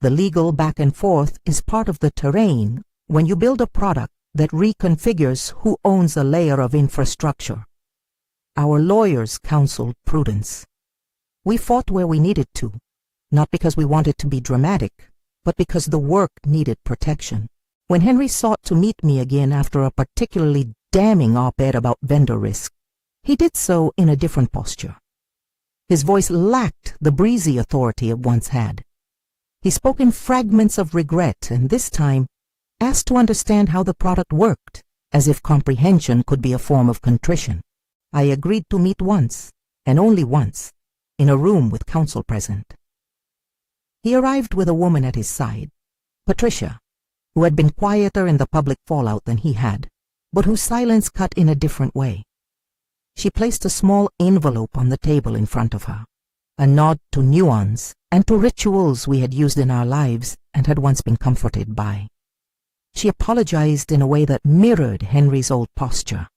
The legal back and forth is part of the terrain when you build a product that reconfigures who owns a layer of infrastructure. Our lawyers counseled prudence. We fought where we needed to, not because we wanted to be dramatic, but because the work needed protection. When Henry sought to meet me again after a particularly damning op-ed about vendor risk, he did so in a different posture. His voice lacked the breezy authority it once had. He spoke in fragments of regret and this time asked to understand how the product worked, as if comprehension could be a form of contrition. I agreed to meet once, and only once, in a room with counsel present. He arrived with a woman at his side, Patricia, who had been quieter in the public fallout than he had, but whose silence cut in a different way. She placed a small envelope on the table in front of her, a nod to nuance and to rituals we had used in our lives and had once been comforted by. She apologized in a way that mirrored Henry's old posture,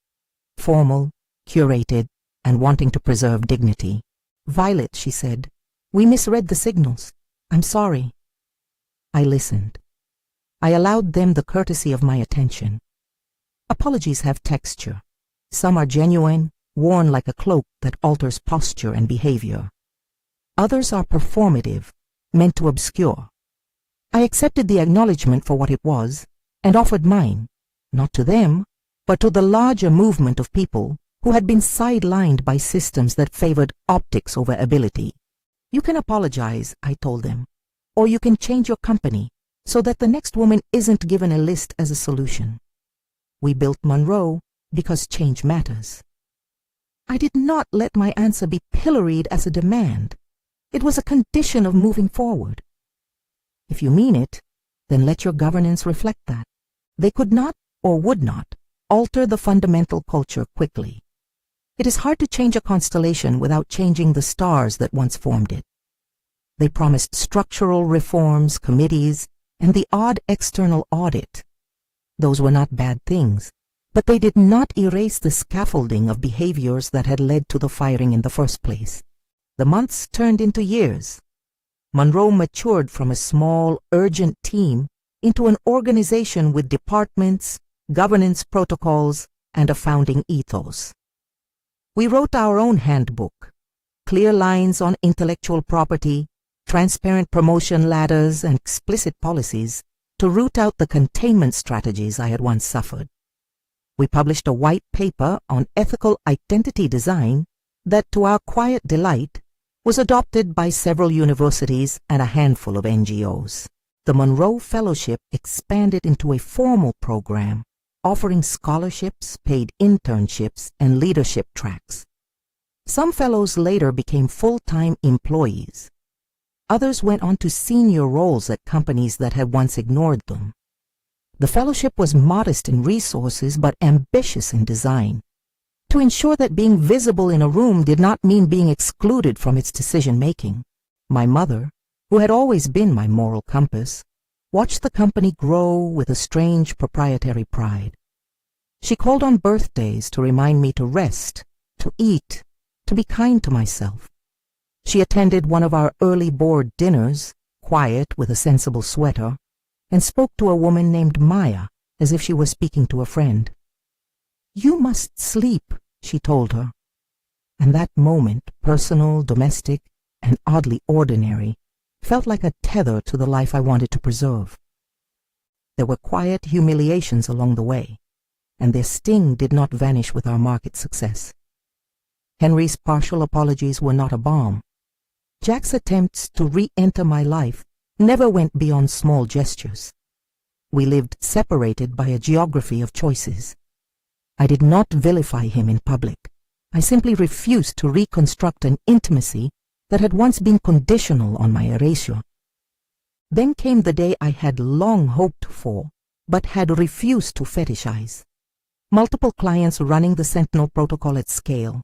formal, curated, and wanting to preserve dignity. "Violet," she said, "we misread the signals. I'm sorry." I listened. I allowed them the courtesy of my attention. Apologies have texture. Some are genuine, worn like a cloak that alters posture and behavior. Others are performative, meant to obscure. I accepted the acknowledgement for what it was and offered mine, not to them, but to the larger movement of people who had been sidelined by systems that favored optics over ability. "You can apologize," I told them, "or you can change your company so that the next woman isn't given a list as a solution." We built Monroe because change matters. I did not let my answer be pilloried as a demand. It was a condition of moving forward. If you mean it, then let your governance reflect that. They could not, or would not, alter the fundamental culture quickly. It is hard to change a constellation without changing the stars that once formed it. They promised structural reforms, committees, and the odd external audit. Those were not bad things, but they did not erase the scaffolding of behaviors that had led to the firing in the first place. The months turned into years. Monroe matured from a small, urgent team into an organization with departments, governance protocols, and a founding ethos. We wrote our own handbook, clear lines on intellectual property, transparent promotion ladders, and explicit policies to root out the containment strategies I had once suffered. We published a white paper on ethical identity design that, to our quiet delight, was adopted by several universities and a handful of NGOs. The Monroe Fellowship expanded into a formal program, offering scholarships, paid internships, and leadership tracks. Some fellows later became full-time employees. Others went on to senior roles at companies that had once ignored them. The fellowship was modest in resources but ambitious in design, to ensure that being visible in a room did not mean being excluded from its decision-making. My mother, who had always been my moral compass, watched the company grow with a strange proprietary pride. She called on birthdays to remind me to rest, to eat, to be kind to myself. She attended one of our early board dinners, quiet with a sensible sweater, and spoke to a woman named Maya as if she were speaking to a friend. "You must sleep," she told her. And that moment, personal, domestic, and oddly ordinary, felt like a tether to the life I wanted to preserve. There were quiet humiliations along the way, and their sting did not vanish with our market success. Henry's partial apologies were not a balm. Jack's attempts to re-enter my life never went beyond small gestures. We lived separated by a geography of choices. I did not vilify him in public. I simply refused to reconstruct an intimacy that had once been conditional on my erasure. Then came the day I had long hoped for, but had refused to fetishize. multiple clients running the Sentinel protocol at scale,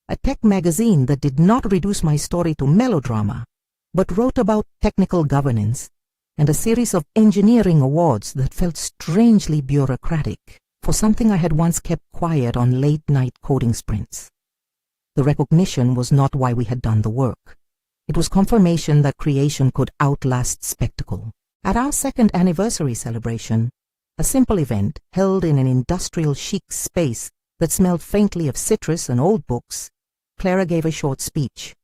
a tech magazine that did not reduce my story to melodrama, but wrote about technical governance, and a series of engineering awards that felt strangely bureaucratic for something I had once kept quiet on late-night coding sprints. The recognition was not why we had done the work. It was confirmation that creation could outlast spectacle. At our second anniversary celebration, a simple event held in an industrial chic space that smelled faintly of citrus and old books, Clara gave a short speech.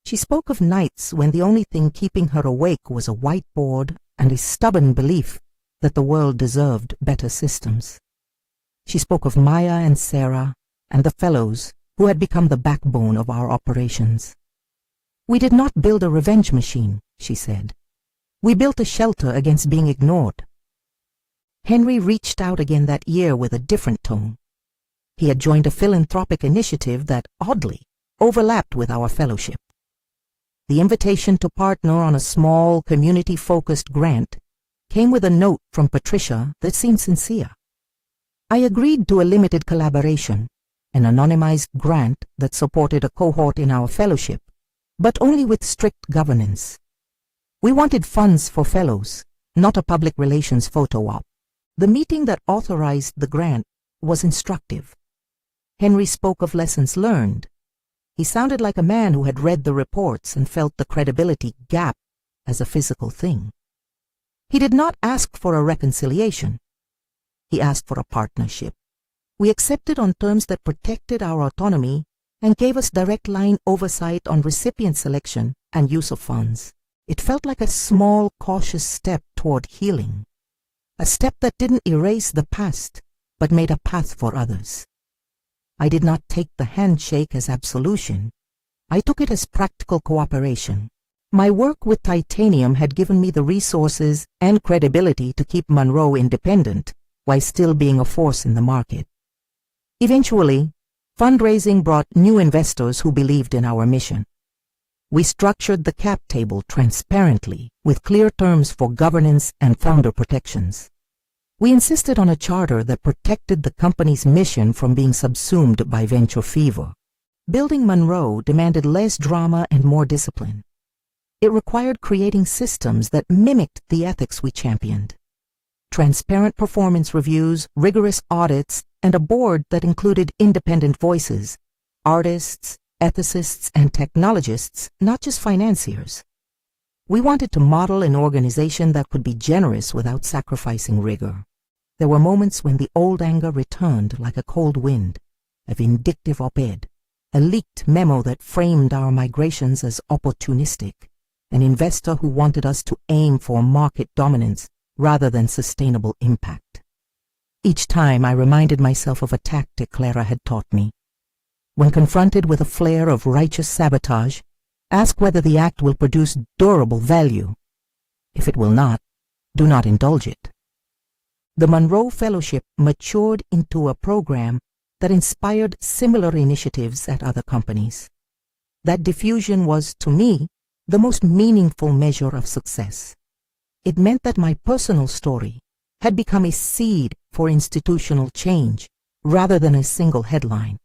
She spoke of nights when the only thing keeping her awake was a whiteboard and a stubborn belief that the world deserved better systems. She spoke of Maya and Sarah and the fellows who had become the backbone of our operations. "We did not build a revenge machine," she said. "We built a shelter against being ignored." Henry reached out again that year with a different tone. He had joined a philanthropic initiative that, oddly, overlapped with our fellowship. The invitation to partner on a small, community-focused grant came with a note from Patricia that seemed sincere. I agreed to a limited collaboration, an anonymized grant that supported a cohort in our fellowship, but only with strict governance. We wanted funds for fellows, not a public relations photo op. The meeting that authorized the grant was instructive. Henry spoke of lessons learned. He sounded like a man who had read the reports and felt the credibility gap as a physical thing. He did not ask for a reconciliation. He asked for a partnership. We accepted on terms that protected our autonomy and gave us direct line oversight on recipient selection and use of funds. It felt like a small, cautious step toward healing. A step that didn't erase the past, but made a path for others. I did not take the handshake as absolution. I took it as practical cooperation. My work with titanium had given me the resources and credibility to keep Monroe independent while still being a force in the market. Eventually, fundraising brought new investors who believed in our mission. We structured the cap table transparently with clear terms for governance and founder protections. We insisted on a charter that protected the company's mission from being subsumed by venture fever. Building Monroe demanded less drama and more discipline. It required creating systems that mimicked the ethics we championed. Transparent performance reviews, rigorous audits, and a board that included independent voices, artists, ethicists, and technologists, not just financiers. We wanted to model an organization that could be generous without sacrificing rigor. There were moments when the old anger returned like a cold wind, a vindictive op-ed, a leaked memo that framed our migrations as opportunistic, an investor who wanted us to aim for market dominance rather than sustainable impact. Each time I reminded myself of a tactic Clara had taught me. When confronted with a flare of righteous sabotage, ask whether the act will produce durable value. If it will not, do not indulge it. The Monroe Fellowship matured into a program that inspired similar initiatives at other companies. That diffusion was, to me, the most meaningful measure of success. It meant that my personal story had become a seed for institutional change rather than a single headline.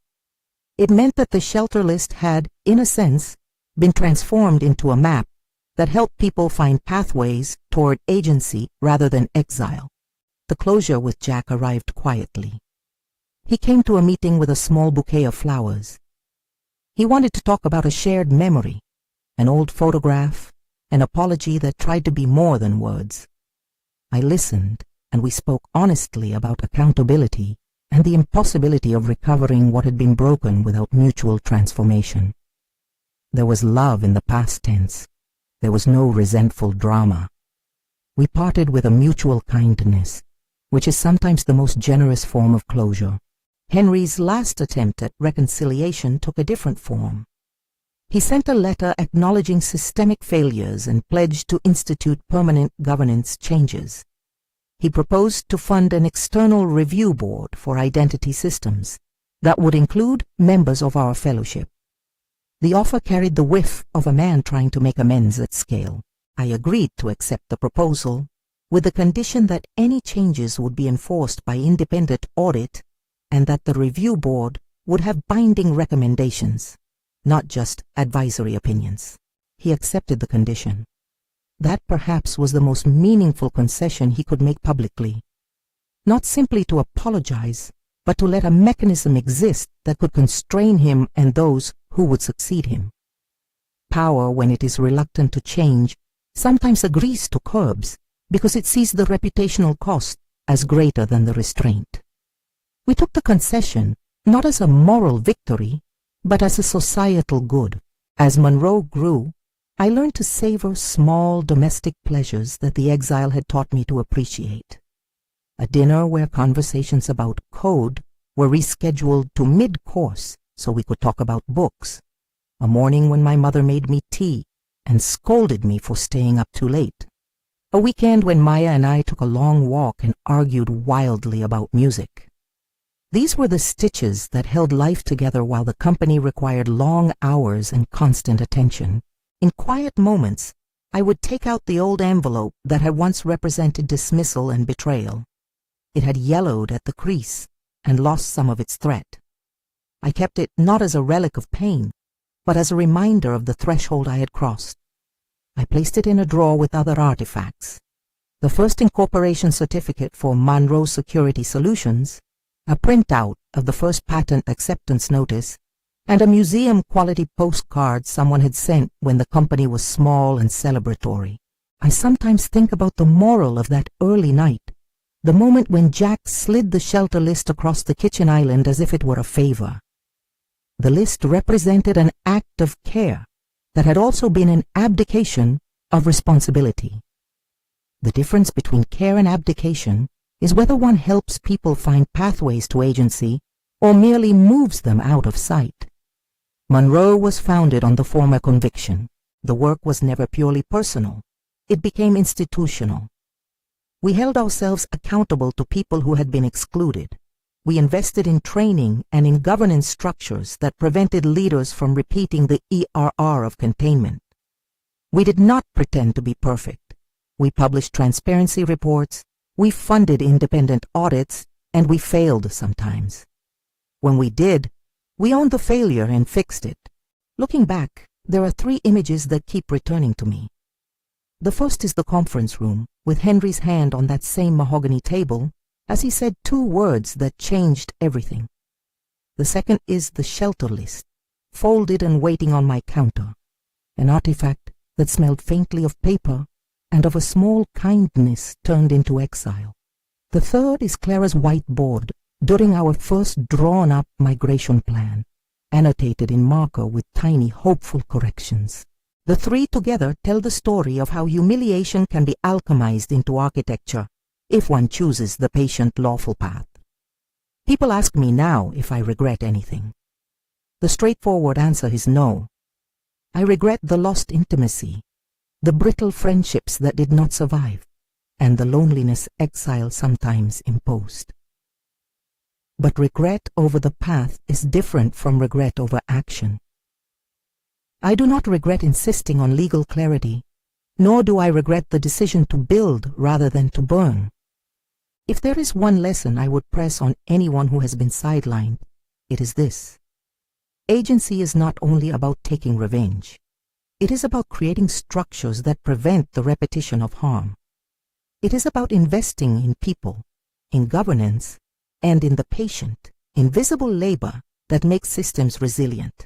It meant that the shelter list had, in a sense, been transformed into a map that helped people find pathways toward agency rather than exile. The closure with Jack arrived quietly. He came to a meeting with a small bouquet of flowers. He wanted to talk about a shared memory, an old photograph, an apology that tried to be more than words. I listened, and we spoke honestly about accountability and the impossibility of recovering what had been broken without mutual transformation. There was love in the past tense. There was no resentful drama. We parted with a mutual kindness, which is sometimes the most generous form of closure. Henry's last attempt at reconciliation took a different form. He sent a letter acknowledging systemic failures and pledged to institute permanent governance changes. He proposed to fund an external review board for identity systems that would include members of our fellowship. The offer carried the whiff of a man trying to make amends at scale. I agreed to accept the proposal with the condition that any changes would be enforced by independent audit and that the review board would have binding recommendations, not just advisory opinions. He accepted the condition. That perhaps was the most meaningful concession he could make publicly. Not simply to apologize, but to let a mechanism exist that could constrain him and those who would succeed him. Power, when it is reluctant to change, sometimes agrees to curbs because it sees the reputational cost as greater than the restraint. We took the concession not as a moral victory, but as a societal good. As Monroe grew, I learned to savor small domestic pleasures that the exile had taught me to appreciate. A dinner where conversations about code were rescheduled to mid-course so we could talk about books. A morning when my mother made me tea and scolded me for staying up too late. A weekend when Maya and I took a long walk and argued wildly about music. These were the stitches that held life together while the company required long hours and constant attention. In quiet moments, I would take out the old envelope that had once represented dismissal and betrayal. It had yellowed at the crease and lost some of its threat. I kept it not as a relic of pain, but as a reminder of the threshold I had crossed. I placed it in a drawer with other artifacts. The first incorporation certificate for Monroe Security Solutions, a printout of the first patent acceptance notice, and a museum-quality postcard someone had sent when the company was small and celebratory. I sometimes think about the moral of that early night, the moment when Jack slid the shelter list across the kitchen island as if it were a favor. The list represented an act of care that had also been an abdication of responsibility. The difference between care and abdication is whether one helps people find pathways to agency or merely moves them out of sight. Monroe was founded on the former conviction. The work was never purely personal. It became institutional. We held ourselves accountable to people who had been excluded. We invested in training and in governance structures that prevented leaders from repeating the ERR of containment. We did not pretend to be perfect. We published transparency reports, we funded independent audits, and we failed sometimes. When we did, we owned the failure and fixed it. Looking back, there are 3 images that keep returning to me. The first is the conference room, with Henry's hand on that same mahogany table, as he said 2 words that changed everything. The second is the shelter list, folded and waiting on my counter, an artifact that smelled faintly of paper and of a small kindness turned into exile. The third is Clara's whiteboard during our first drawn-up migration plan, annotated in marker with tiny hopeful corrections. The 3 together tell the story of how humiliation can be alchemized into architecture if one chooses the patient, lawful path. People ask me now if I regret anything. The straightforward answer is no. I regret the lost intimacy, the brittle friendships that did not survive, and the loneliness exile sometimes imposed. But regret over the path is different from regret over action. I do not regret insisting on legal clarity, nor do I regret the decision to build rather than to burn. If there is one lesson I would press on anyone who has been sidelined, it is this. Agency is not only about taking revenge. It is about creating structures that prevent the repetition of harm. It is about investing in people, in governance, and in the patient, invisible labor that makes systems resilient.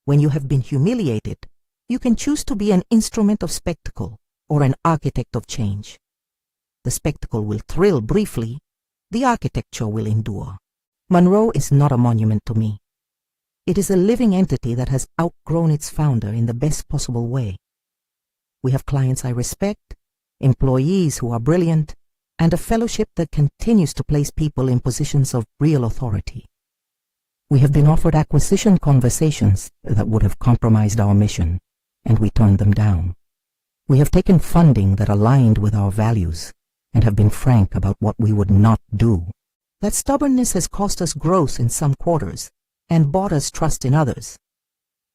When you have been humiliated, you can choose to be an instrument of spectacle or an architect of change. The spectacle will thrill briefly, the architecture will endure. Monroe is not a monument to me. It is a living entity that has outgrown its founder in the best possible way. We have clients I respect, employees who are brilliant, and a fellowship that continues to place people in positions of real authority. We have been offered acquisition conversations that would have compromised our mission, and we turned them down. We have taken funding that aligned with our values and have been frank about what we would not do. That stubbornness has cost us growth in some quarters and bought us trust in others.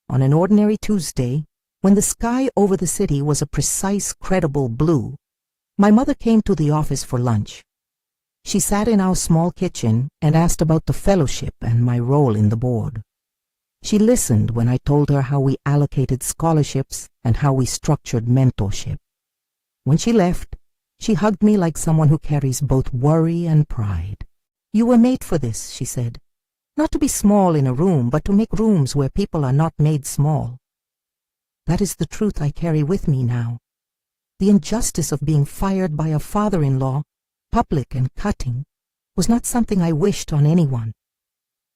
On an ordinary Tuesday, when the sky over the city was a precise, credible blue, my mother came to the office for lunch. She sat in our small kitchen and asked about the fellowship and my role in the board. She listened when I told her how we allocated scholarships and how we structured mentorship. When she left, she hugged me like someone who carries both worry and pride. "You were made for this," she said. "Not to be small in a room, but to make rooms where people are not made small." That is the truth I carry with me now. The injustice of being fired by a father-in-law, public and cutting, was not something I wished on anyone.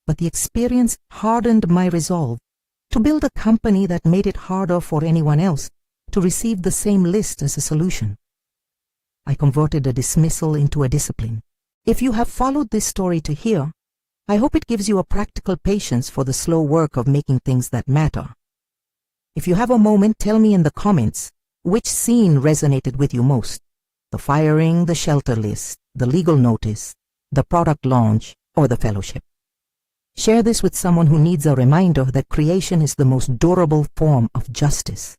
But the experience hardened my resolve to build a company that made it harder for anyone else to receive the same list as a solution. I converted a dismissal into a discipline. If you have followed this story to here, I hope it gives you a practical patience for the slow work of making things that matter. If you have a moment, tell me in the comments which scene resonated with you most: the firing, the shelter list, the legal notice, the product launch, or the fellowship. Share this with someone who needs a reminder that creation is the most durable form of justice.